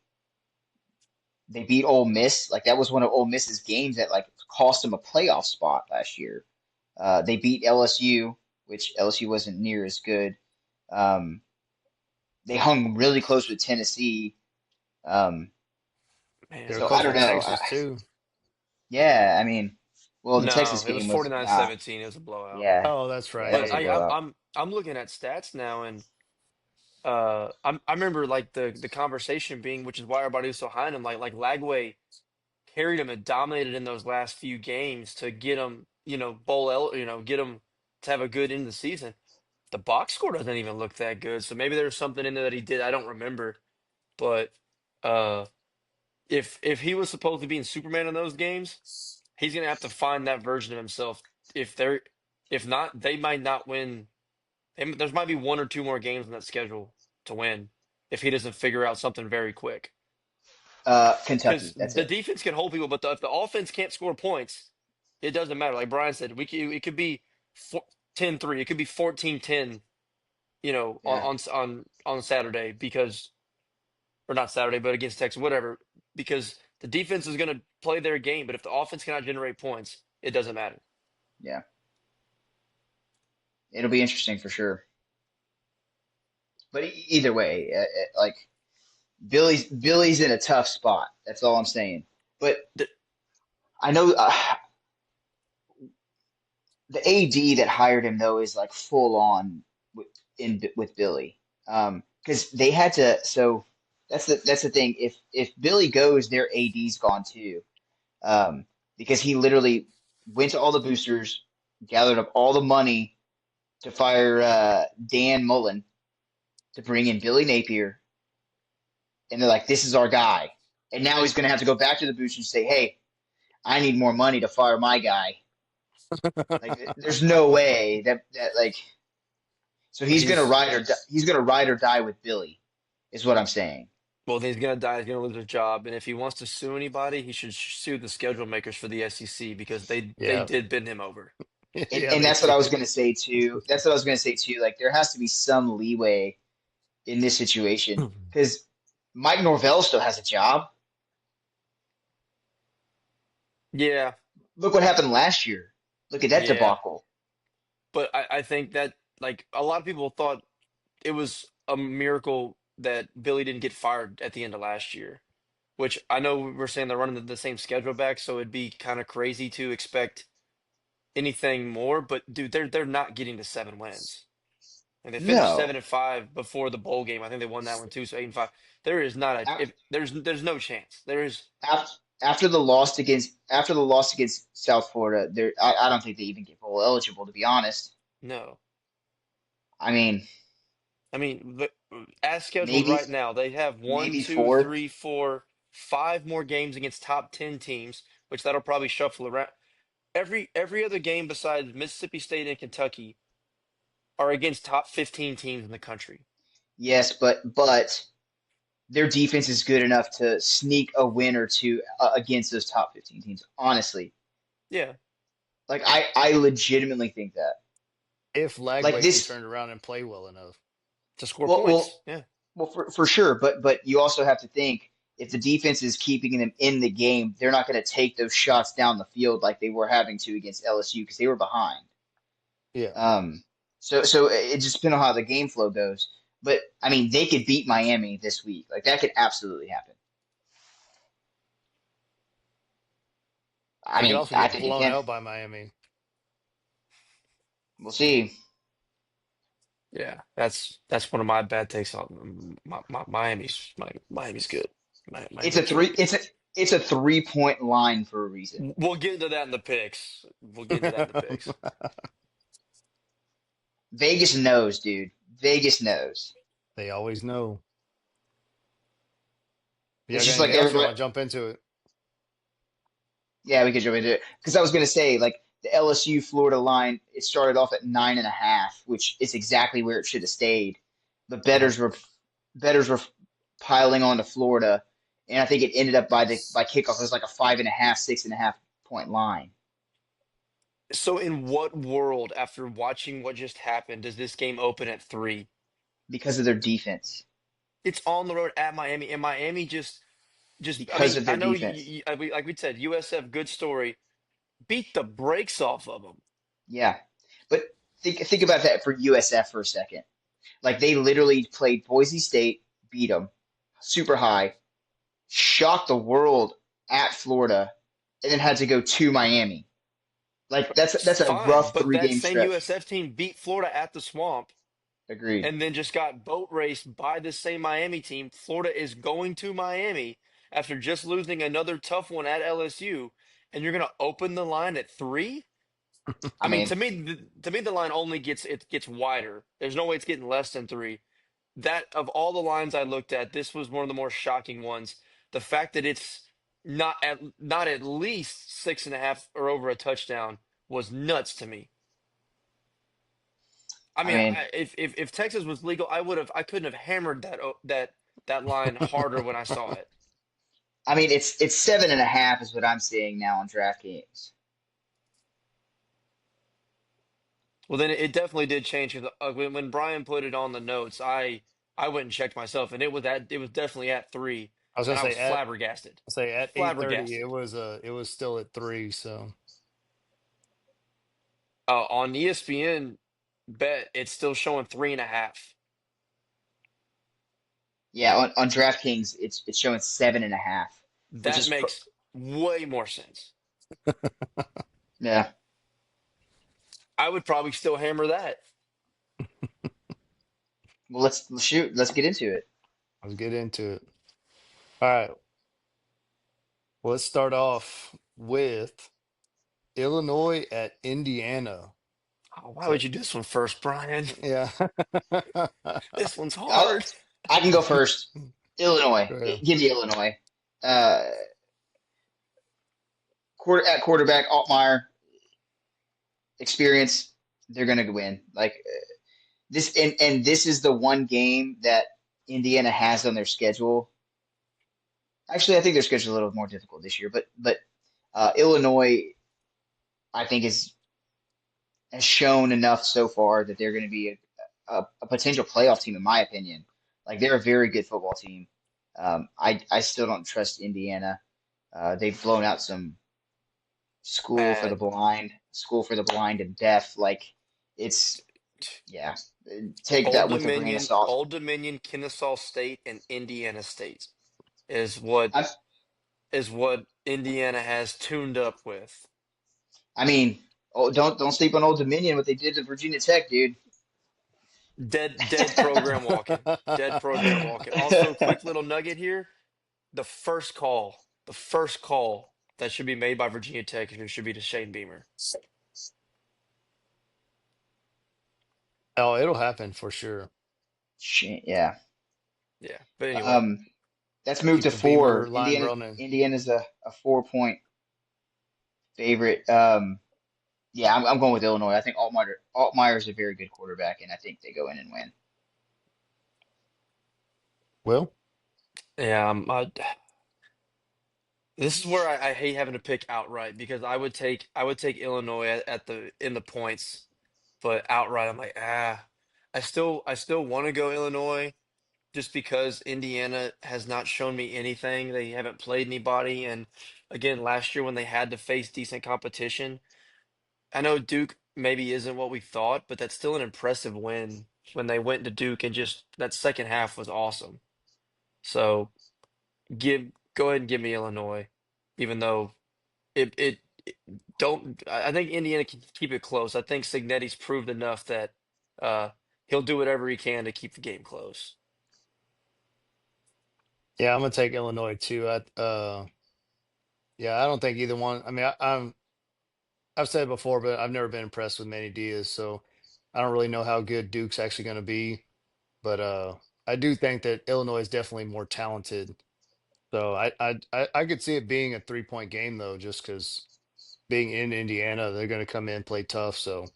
they beat Ole Miss. Like that was one of Ole Miss's games that like cost them a playoff spot last year. They beat LSU, which LSU wasn't near as good. Um, they hung really close with Tennessee. Um, They Man, were so I close don't with know. Texas too. Yeah, I mean, well, the Texas no, it was game was 49-17. It was a blowout. yeah, Oh, that's yeah, right. that Yeah, But was a yeah. blowout. I'm looking at stats now, and I remember like the conversation being, which is why everybody was so high on him. Like Lagway carried him and dominated in those last few games to get him, get him to have a good end of the season. The box score doesn't even look that good, so maybe there's something in there that he did I don't remember. But uh, if he was supposed to be in Superman in those games, he's gonna have to find that version of himself. If they're if not, they might not win. There might be one or two more games on that schedule to win if he doesn't figure out something very quick. Because Kentucky, that's the it. defense can hold people, but if the offense can't score points, it doesn't matter. Like Brian said, it could be 10-3, it could be 14-10, Yeah, on Saturday because or not Saturday, but against Texas, whatever, because the defense is going to play their game, but if the offense cannot generate points, it doesn't matter. yeah, it'll be interesting for sure. but either way, like Billy's in a tough spot. That's all I'm saying. But Th- I know the AD that hired him though is like full on with, with Billy, because they had to. So that's the thing. If Billy goes, their AD's gone too, um, because he literally went to all the boosters, gathered up all the money to fire Dan Mullen to bring in Billy Napier, and they're like, "This is our guy." And now he's going to have to go back to the boosters and say, "Hey, I need more money to fire my guy." Like, there's no way that like. So he's he's gonna ride or die with Billy, is what I'm saying. well, he's gonna die. He's gonna lose his job, and if he wants to sue anybody, he should sue the schedule makers for the SEC because they Yeah. did bend him over. Yeah, And they that's what I was did. gonna say too. That's what I was gonna say too. Like there has to be some leeway in this situation because Mike Norvell still has a job. Yeah, Look what happened last year. Look at that yeah, debacle. but I think that like a lot of people thought it was a miracle that Billy didn't get fired at the end of last year, which I know we're saying they're running the same schedule back, so it'd be kind of crazy to expect anything more. But dude, they're not getting to 7 wins. And they finished No, 7-5 before the bowl game. I think they won that one too. So 8-5. There is not a after, if there's no chance. There is after the loss against South Florida, there I don't think they even get bowl eligible. To be honest, no. I mean I mean, as scheduled maybe right now, they have one, maybe two, four. three, four, 5 more games against top 10 teams, which that'll probably shuffle around. Every other game besides Mississippi State and Kentucky are against top 15 teams in the country. Yes, but their defense is good enough to sneak a win or two against those top 15 teams. Honestly, Yeah, like I legitimately think that. If Like Lagway can this, turn around and play well enough. to score well, well, points. Yeah. well, for sure. But you also have to think if the defense is keeping them in the game, they're not going to take those shots down the field like they were having to against LSU because they were behind. Yeah. Um, so it just depends on how the game flow goes. But I mean, they could beat Miami this week. Like that could absolutely happen. I They could mean, also I get think it blown can. out by Miami. We'll see. Yeah, that's one of my bad takes on Miami's good. It's a Miami's three. really good. It's a 3 point line for a reason. We'll get into that in the picks. We'll get into that in the picks. Vegas knows, dude. Vegas knows. They always know. Y'all It's got just like anything else? You everybody. want to jump into it? Yeah, we could jump into it because I was gonna say like the LSU Florida line. It started off at 9.5, which is exactly where it should have stayed. But Uh-huh. betters were piling on to Florida, and I think it ended up by kickoff. It was like a 5.5, 6.5 point line So, in what world, after watching what just happened, does this game open at 3? because of their defense. It's on the road at Miami, and Miami just. I Because mean, of I their know defense. like we said, USF, good story, beat the brakes off of them. Yeah, but think about that for USF for a second. Like they literally played Boise State, beat them super high, shocked the world at Florida, and then had to go to Miami. Like that's a Fine, rough but three that game same stretch. USF team beat Florida at the Swamp Agreed. and then just got boat raced by the same Miami team. Florida is going to Miami after just losing another tough one at LSU, and you're going to open the line at 3? I I mean, mean, to me, the line only gets wider. There's no way it's getting less than 3. That of all the lines I looked at, this was one of the more shocking ones. The fact that it's not at least 6.5 or over a touchdown was nuts to me. I I mean, mean, if Texas was legal, I couldn't have hammered that line harder when I saw it. it's 7.5 is what I'm seeing now on DraftKings Well, then it definitely did change. 'Cause, when Brian put it on the notes, I went and checked myself, and it was definitely at 3, I was gonna and I was say at flabbergasted, say at 8:30 flabbergasted. it was still at 3, so On ESPN bet, it's still showing 3.5. Yeah, on DraftKings, it's showing 7.5, which That is makes way more sense. yeah. I would probably still hammer that. Well, let's shoot. Let's get into it. Let's get into it. All right. Well, let's start off with Illinois at Indiana. Oh, why So, would you do this one first, Brian? yeah. This one's I'll, hard. I can go first. Illinois, Go ahead. give you Illinois. Uh, at quarterback, Altmaier experience. They're gonna win. Like this, and this is the one game that Indiana has on their schedule. Actually, I think their schedule is a little more difficult this year, but Illinois, I think, has shown enough so far that they're going to be a potential playoff team, in my opinion. Like they're a very good football team. I still don't trust Indiana. They've blown out some Bad. school for the blind and deaf. Like it's yeah. Take Old that with a grain of Dominion, salt. Old Dominion, Kennesaw State, and Indiana State is I what Indiana has tuned up with. I mean, oh, don't sleep on Old Dominion. What they did to Virginia Tech, dude. Dead program walking. Dead program walking. Also, quick little nugget here. The first call that should be made by Virginia Tech should be to Shane Beamer. Oh, it'll happen for sure. Shit, yeah. Yeah. But anyway, Um, let's move Keep to the Beamer four. line running. Indiana's a 4 point favorite. Yeah, I'm going with Illinois. I think Altmaier is a very good quarterback, and I think they go in and win. Will? yeah, this is where I hate having to pick outright because I would take Illinois at the in the points, but outright I'm like I still want to go Illinois just because Indiana has not shown me anything. They haven't played anybody, and again last year when they had to face decent competition, I know Duke maybe isn't what we thought, but that's still an impressive win when they went to Duke and just that second half was awesome. So go ahead and give me Illinois, even though it don't. I think Indiana can keep it close. I think Signetti's proved enough that uh, he'll do whatever he can to keep the game close. Yeah, I'm gonna take Illinois too. Yeah, I don't think either one. I mean, I've said it before, but I've never been impressed with Manny Diaz, so I don't really know how good Duke's actually gonna be. But I do think that Illinois is definitely more talented. So I could see it being a 3-point game though, just because being in Indiana, they're gonna come in play tough. So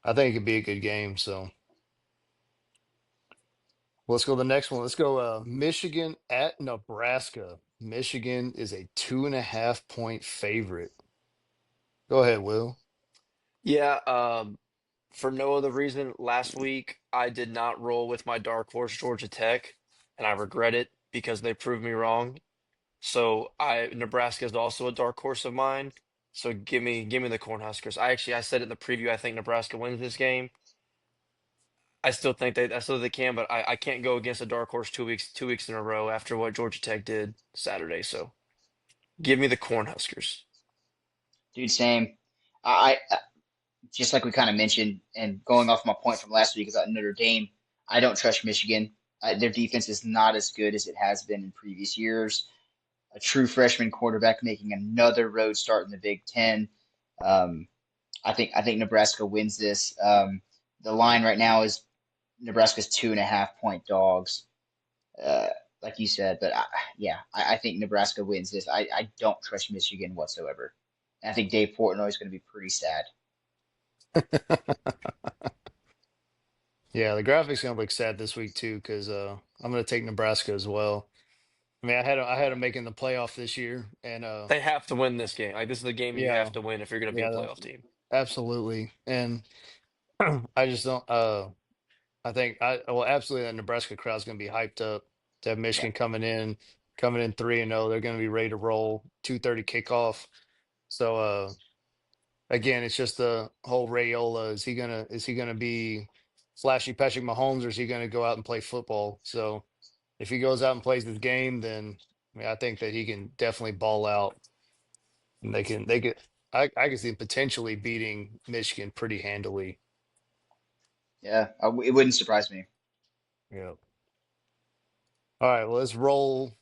I think it could be a good game. So let's go to the next one. Let's go Michigan at Nebraska. Michigan is a 2.5-point favorite. Go ahead, Will. Yeah. For no other reason, last week I did not roll with my dark horse Georgia Tech, and I regret it because they proved me wrong. So Nebraska is also a dark horse of mine. So give me the Cornhuskers. I said it in the preview. I think Nebraska wins this game. I still think they can, but I can't go against a dark horse 2 weeks in a row after what Georgia Tech did Saturday. So give me the Cornhuskers. Dude, same. I just like we kind of mentioned, and going off my point from last week about Notre Dame, I don't trust Michigan. Their defense is not as good as it has been in previous years. A true freshman quarterback making another road start in the Big Ten. Um, I think Nebraska wins this. The line right now is Nebraska's 2.5 point dogs, uh, like you said. But yeah, I think Nebraska wins this. I don't trust Michigan whatsoever. And I think Dave Portnoy is going to be pretty sad. Yeah, the graphics gonna look sad this week too, because I'm gonna take Nebraska as well. I mean, I had them making the playoff this year, and They have to win this game. Like this is the game you yeah, have to win if you're going to be a yeah, playoff team. absolutely. And I just don't. I think well, absolutely that Nebraska crowd's gonna be hyped up to have Yeah. Michigan coming in 3-0. They're gonna be ready to roll. 2:30 kickoff. So again, it's just the whole Rayola. Is he gonna be flashy Patrick Mahomes, or is he gonna go out and play football? So if he goes out and plays this game, then I mean, I think that he can definitely ball out. And I can see him potentially beating Michigan pretty handily. Yeah, it wouldn't surprise me. Yeah. All right, well, let's roll.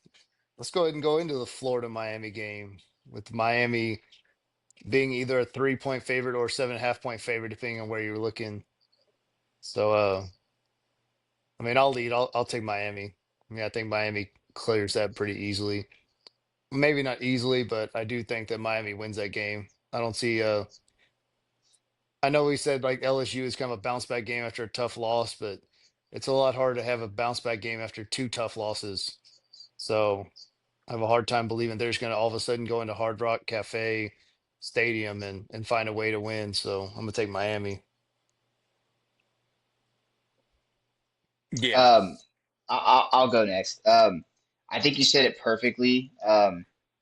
Let's go ahead and go into the Florida Miami game with Miami being either a 3-point favorite or 7.5 point favorite, depending on where you're looking. So, I mean, I'll lead. I'll take Miami. I mean, I think Miami clears that pretty easily. Maybe not easily, but I do think that Miami wins that game. I don't see. I know we said like LSU is kind of a bounce back game after a tough loss, but it's a lot harder to have a bounce back game after two tough losses. So I have a hard time believing they're just going to all of a sudden go into Hard Rock Cafe Stadium and find a way to win. So I'm going to take Miami. Yeah. Um, I'll go next. I think you said it perfectly.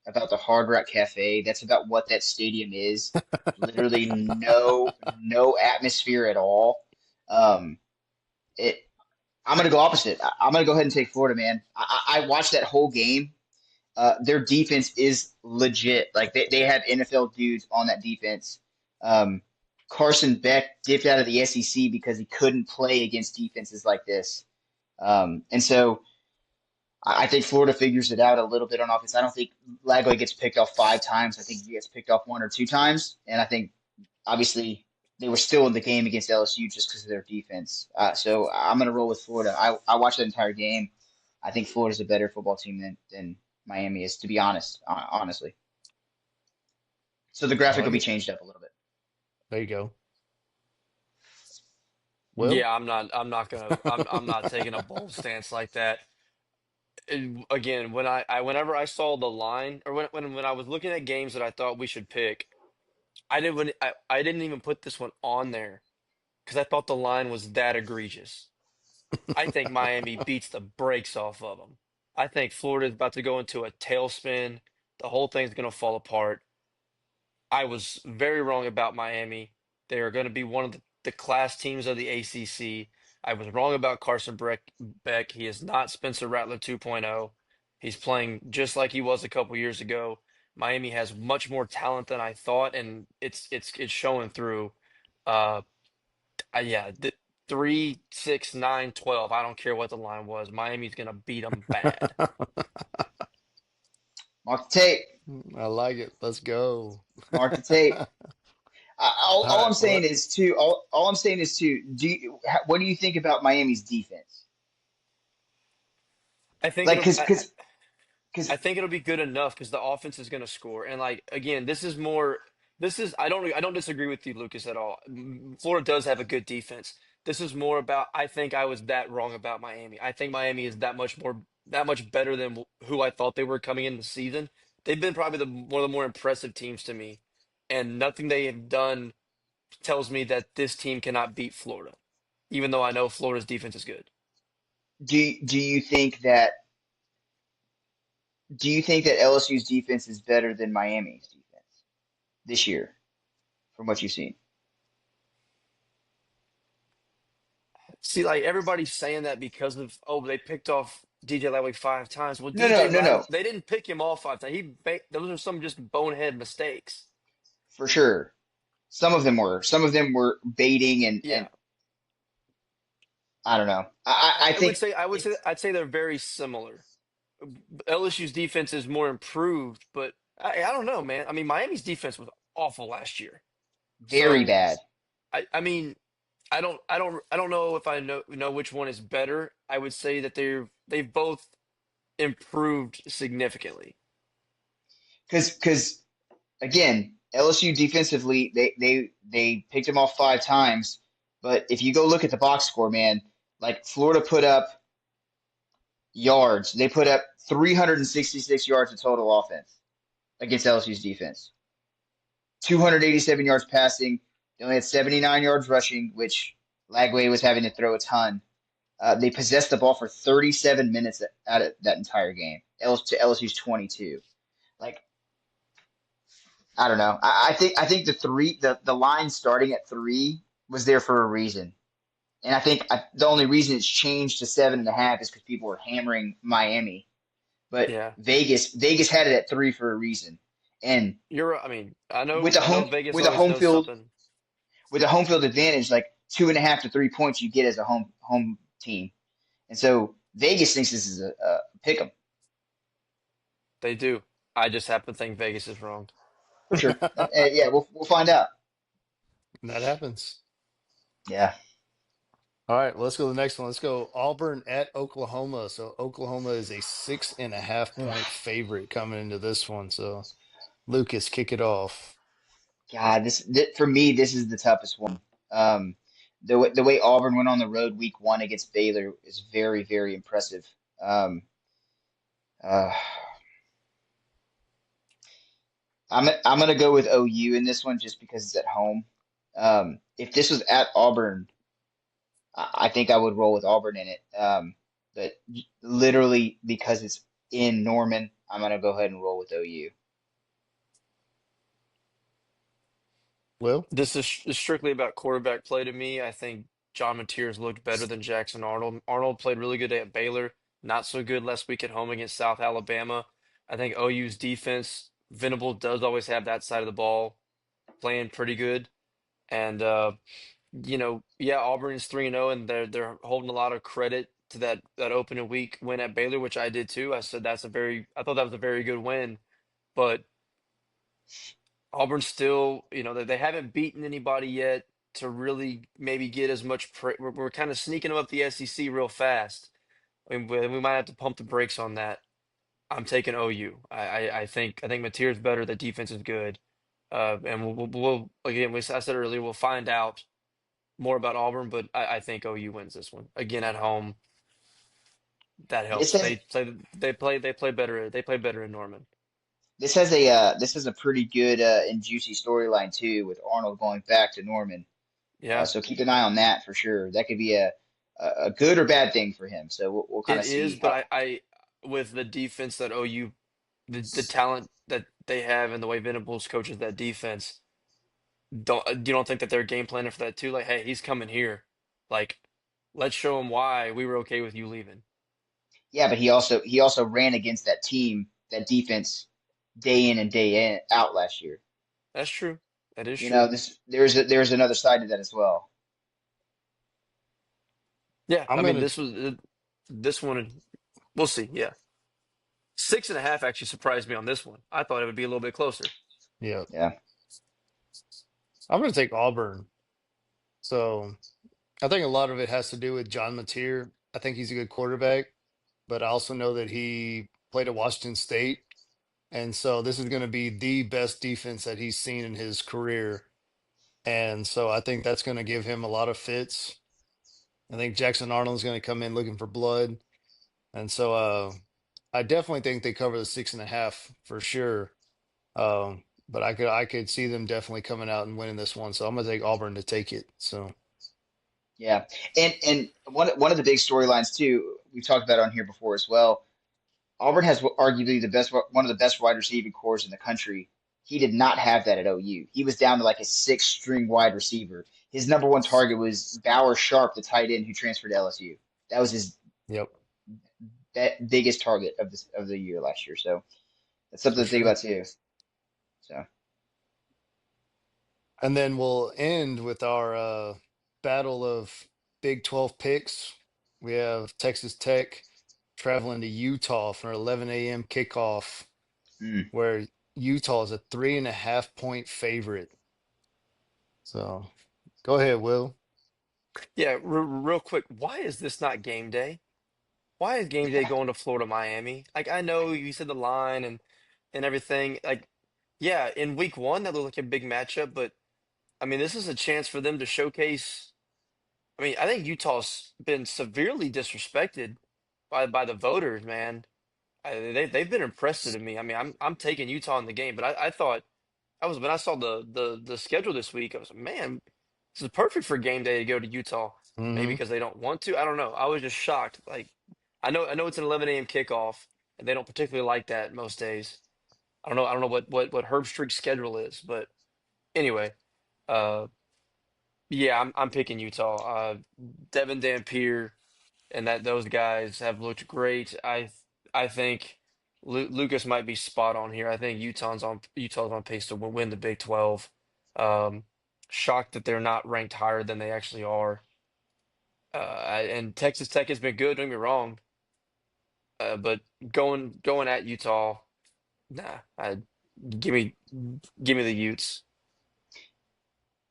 About the Hard Rock Cafe. That's about what that stadium is. Literally no atmosphere at all. Um, it. I'm gonna go opposite. I'm gonna go ahead and take Florida, man. I watched that whole game. Their defense is legit. Like they have NFL dudes on that defense. Um, Carson Beck dipped out of the SEC because he couldn't play against defenses like this. And so I think Florida figures it out a little bit on offense. I don't think Lagway gets picked off 5 times. I think he gets picked off 1 or 2 times. And I think obviously they were still in the game against LSU just because of their defense. So I'm going to roll with Florida. I watched that entire game. I think Florida's a better football team than Miami is, to be honest, honestly. So the I graphic will like be it. changed up a little bit. There you go. Will? Yeah, I'm not taking a bold stance like that. Again, whenever I saw the line, or when I was looking at games that I thought we should pick, I didn't even put this one on there because I thought the line was that egregious. I think Miami beats the brakes off of them. I think Florida's about to go into a tailspin. The whole thing's going to fall apart. I was very wrong about Miami. They are going to be one of the class teams of the ACC. I was wrong about Beck. He is not Spencer Rattler 2.0. He's playing just like he was a couple years ago. Miami has much more talent than I thought, and it's showing through. Uh, yeah, 3, 6, 9, 12. I don't care what the line was. Miami's gonna beat them bad. Mark the tape. I like it. Let's go. Mark the tape. All All I'm right. Well, saying is too. All I'm saying is too. What do you think about Miami's defense? I think Like, it'll. I because think it'll be good enough because the offense is going to score. And like again, this is more. This is I don't disagree with you, Lucas, at all. Florida does have a good defense. This is more about. I think I was that wrong about Miami. I think Miami is that much better than who I thought they were coming in the season. They've been probably one of the more impressive teams to me, and nothing they have done tells me that this team cannot beat Florida, even though I know Florida's defense is good. do you think that LSU's defense is better than Miami's defense this year from what you've seen? See, like everybody's saying that because of they picked off DJ Lowry 5 times. Well, No, DJ no, Lowry no. they didn't pick him off 5 times. Those are some just bonehead mistakes. For sure. Some of them were. Some of them were baiting and Yeah, I don't know. I I would think say it's I'd say they're very similar. LSU's defense is more improved, but I don't know, man. I mean, Miami's defense was awful last year, very so bad. I mean. I don't know if I know which one is better. I would say that they've both improved significantly. Because again, LSU defensively, they picked him off 5 times. But if you go look at the box score, man, like Florida put up yards. They put up 366 yards of total offense against LSU's defense. 287 yards passing. They only had 79 yards rushing, which Lagway was having to throw a ton. They possessed the ball for 37 minutes out of that entire game. To LSU's 22. Like I don't know. I think the line starting at 3 was there for a reason, And I think the only reason it's changed to 7.5 is because people were hammering Miami. But Yeah, Vegas had it at 3 for a reason. And I mean, I know with Vegas with a always home knows field something. with a home field advantage, like 2.5 to 3 points you get as a home team. And so Vegas thinks this is a pick 'em They do. I just happen to think Vegas is wrong. for sure. Yeah, we'll find out. That happens. Yeah. All right, well, let's go to the next one. Let's go Auburn at Oklahoma. So Oklahoma is a 6.5 point favorite coming into this one. So Lucas, kick it off. God, for me, this is the toughest one. Um, the way Auburn went on the road week 1 against Baylor is very, very impressive. Um, uh, I'm gonna go with OU in this one just because it's at home. If this was at Auburn, I think I would roll with Auburn in it. But literally because it's in Norman, I'm gonna go ahead and roll with OU. Will? Is strictly about quarterback play to me. I think John Mateers looked better than Jackson Arnold. Arnold played really good at Baylor, not so good last week at home against South Alabama. I think OU's defense, Venable does always have that side of the ball playing pretty good. And yeah, Auburn's 3-0 and they're holding a lot of credit to that opening week win at Baylor, which I did too. I thought that was a very good win, but Auburn still, they haven't beaten anybody yet to really maybe get as much. We're kind of sneaking them up the SEC real fast. I mean, we might have to pump the brakes on that. I'm taking OU. I think Mateer's better. The defense is good, and we'll again. I said earlier we'll find out more about Auburn, but I think OU wins this one again at home. That This helps. has They play better. They play better in Norman. this has a pretty good and juicy storyline too, with Arnold going back to Norman. Yeah. So keep an eye on that for sure. That could be a good or bad thing for him. So we'll kind It of is, see but how. I with the defense that OU, the talent that they have and the way Venables coaches that defense, you don't think that they're game planning for that too? Like, hey, he's coming here. Like, let's show him why we were okay with you leaving. Yeah, but he also ran against that team, that defense, day in and day out last year. That's true. That is You know, true. there's another side to that as well. Yeah, I'm I mean, gonna, this one. We'll see. Yeah, 6.5 actually surprised me on this one. I thought it would be a little bit closer. yeah, Yeah. I'm gonna take Auburn. So I think a lot of it has to do with John Mateer. I think he's a good quarterback, but I also know that he played at Washington State. And so this is going to be the best defense that he's seen in his career. And so I think that's going to give him a lot of fits. I think Jackson Arnold's going to come in looking for blood. And so I definitely think they cover the 6.5 for sure. But I could see them definitely coming out and winning this one. So I'm gonna take Auburn to take it. So Yeah, and one of the big storylines too, we've talked about on here before as well. Auburn has arguably one of the best wide receiving cores in the country. He did not have that at OU. He was down to like a six-string wide receiver. His number one target was Bauer Sharp, the tight end who transferred to LSU. That was his yep, biggest target of the year last year. So that's something for to think sure. about too. So And then we'll end with our battle of Big 12 picks. We have Texas Tech traveling to Utah for an 11 a.m. kickoff, mm. where Utah is a 3.5 point favorite. So go ahead, Will. Yeah, real quick, why is this not game day? Why is game day going to Florida, Miami? Like, I know you said the line and everything. Like, yeah, in week one that looked like a big matchup, but I mean, this is a chance for them to showcase. I mean, I think Utah's been severely disrespected by the voters, man. They've been impressive to me. I mean, I'm taking Utah in the game, but I thought I was when I saw the schedule this week, I was like, man, this is perfect for game day to go to Utah. Maybe Hmm. because they don't want to. I don't know. I was just shocked. Like, I know it's an 11 a.m. kickoff, and they don't particularly like that most days. I don't know what Herb Streak's schedule is, but anyway, uh, Yeah, I'm picking Utah. Devin Dampier and that those guys have looked great. I think Lucas might be spot on here. I think Utah's on pace to win the Big 12. Um, Shocked that they're not ranked higher than they actually are. And Texas Tech has been good. Don't get me wrong, but going at Utah, nah. Give me give me the Utes.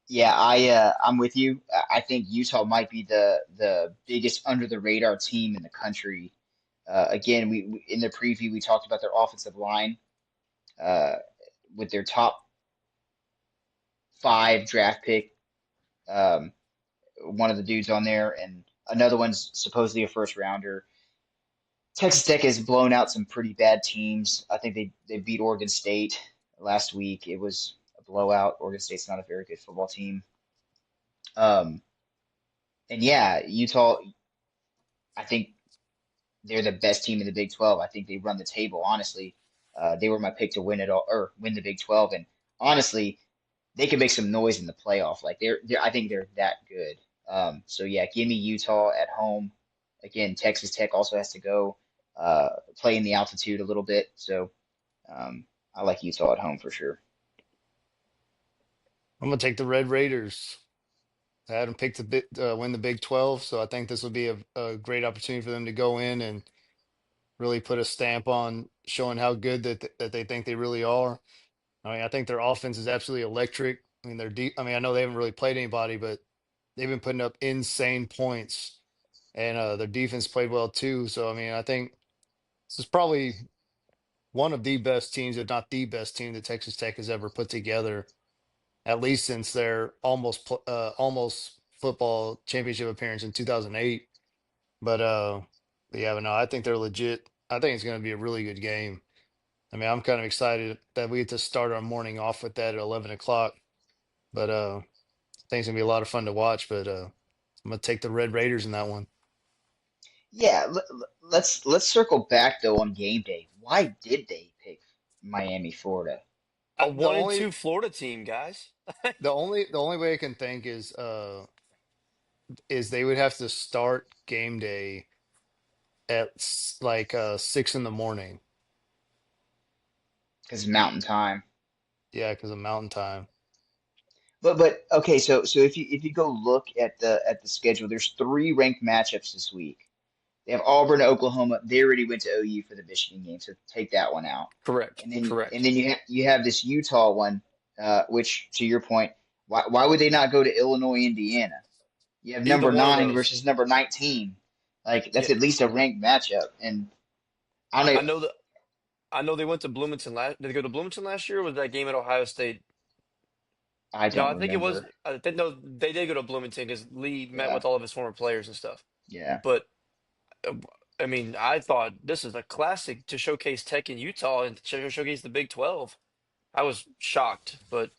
Yeah, I'm with you. I think Utah might be the biggest under the radar team in the country. Again, we in the preview we talked about their offensive line uh, with their top five draft pick. Um, One of the dudes on there, and another one's supposedly a first rounder. Texas Tech has blown out some pretty bad teams. I think they beat Oregon State last week. It was a blowout. Oregon State's not a very good football team. Um, and yeah, Utah. I think they're the best team in the Big 12. I think they run the table. Honestly, they were my pick to win it all or win the Big 12. And honestly, they could make some noise in the playoff. Like I think they're that good. So yeah, give me Utah at home. Again, Texas Tech also has to go play in the altitude a little bit. So I like Utah at home for sure. I'm gonna take the Red Raiders. I had them picked to win the Big 12, so I think this will be a great opportunity for them to go in and really put a stamp on showing how good that they think they really are. I mean, I think their offense is absolutely electric. I mean, they're deep. I mean, I know they haven't really played anybody, but they've been putting up insane points, and their defense played well too. So, I mean, I think this is probably one of the best teams, if not the best team that Texas Tech has ever put together, at least since their almost football championship appearance in 2008. But yeah, but no, I think they're legit. I think it's going to be a really good game. I mean, I'm kind of excited that we get to start our morning off with that at 11 o'clock. But I think it's gonna be a lot of fun to watch. But I'm gonna take the Red Raiders in that one. Yeah, let's circle back though on game day. Why did they pick Miami, Florida? A The one and only two Florida team, guys. the only way I can think is they would have to start game day at like 6 in the morning. Because Mountain Time. Yeah, because of Mountain Time. But okay, so if you go look at the schedule, there's three ranked matchups this week. They have Auburn, Oklahoma. They already went to OU for the Michigan game, so take that one out. Correct. And Correct. then you have this Utah one, which to your point, why would they not go to Illinois, Indiana? You have Either number one of nine those. versus number 19. Like Yeah. that's at least a ranked matchup. And I don't I know, know that I know they went to Bloomington last. Did they go to Bloomington last year? Or was that game at Ohio State? I No, don't I think it was. remember. I think no, they did go to Bloomington because Lee met Yeah, with all of his former players and stuff. yeah, But uh, I mean, I thought this is a classic to showcase Tech in Utah and to showcase the Big 12. I was shocked, but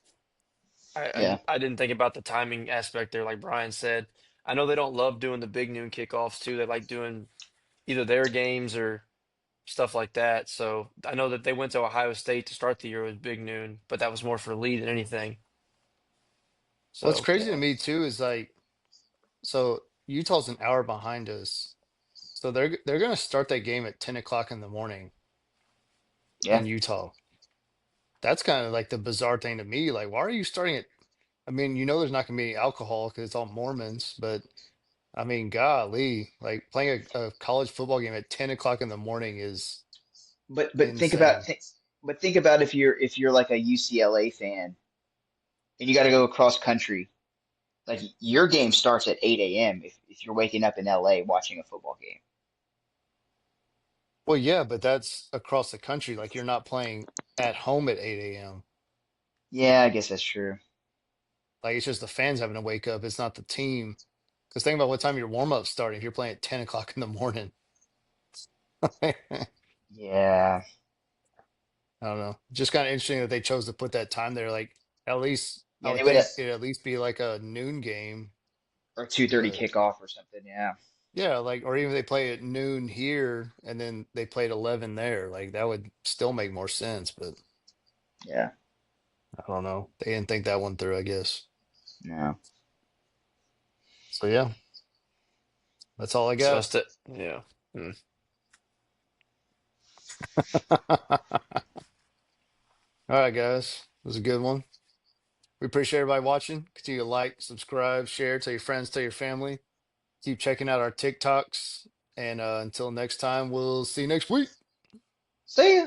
yeah. I didn't think about the timing aspect there, like Brian said. I know they don't love doing the big noon kickoffs too. They like doing either their games or stuff like that. So I know that they went to Ohio State to start the year with big noon, but that was more for Lee than anything. What's So crazy to me too is like so Utah's an hour behind us, so they're gonna start that game at 10 o'clock in the morning Yeah. in Utah. That's kind of like the bizarre thing to me. Like, why are you starting at? I mean, there's not gonna be any alcohol because it's all Mormons, but I mean, golly, like playing a college football game at 10 o'clock in the morning is But insane. think about if you're like a UCLA fan and you got to go across country. Like your game starts at 8 a.m. If you're waking up in LA watching a football game. Well, yeah, but that's across the country. Like, you're not playing at home at 8 a.m. Yeah, I guess that's true. Like, it's just the fans having to wake up. It's not the team. Because think about what time your warm up's starting if you're playing at 10 o'clock in the morning. I Yeah. don't know. Just kind of interesting that they chose to put that time there. Like, at least I Yeah, they would would have think it'd at least be like a noon game. or 2:30 But kickoff or something. Yeah. yeah, like, or even they play at noon here and then they played 11 there. Like, that would still make more sense. But Yeah. I don't know. They didn't think that one through, I guess. No. So yeah, that's all I So got. instead, yeah. Hmm. All right, guys. It was a good one. We appreciate everybody watching. Continue to like, subscribe, share, tell your friends, tell your family. Keep checking out our TikToks. And until next time, we'll see you next week. See ya.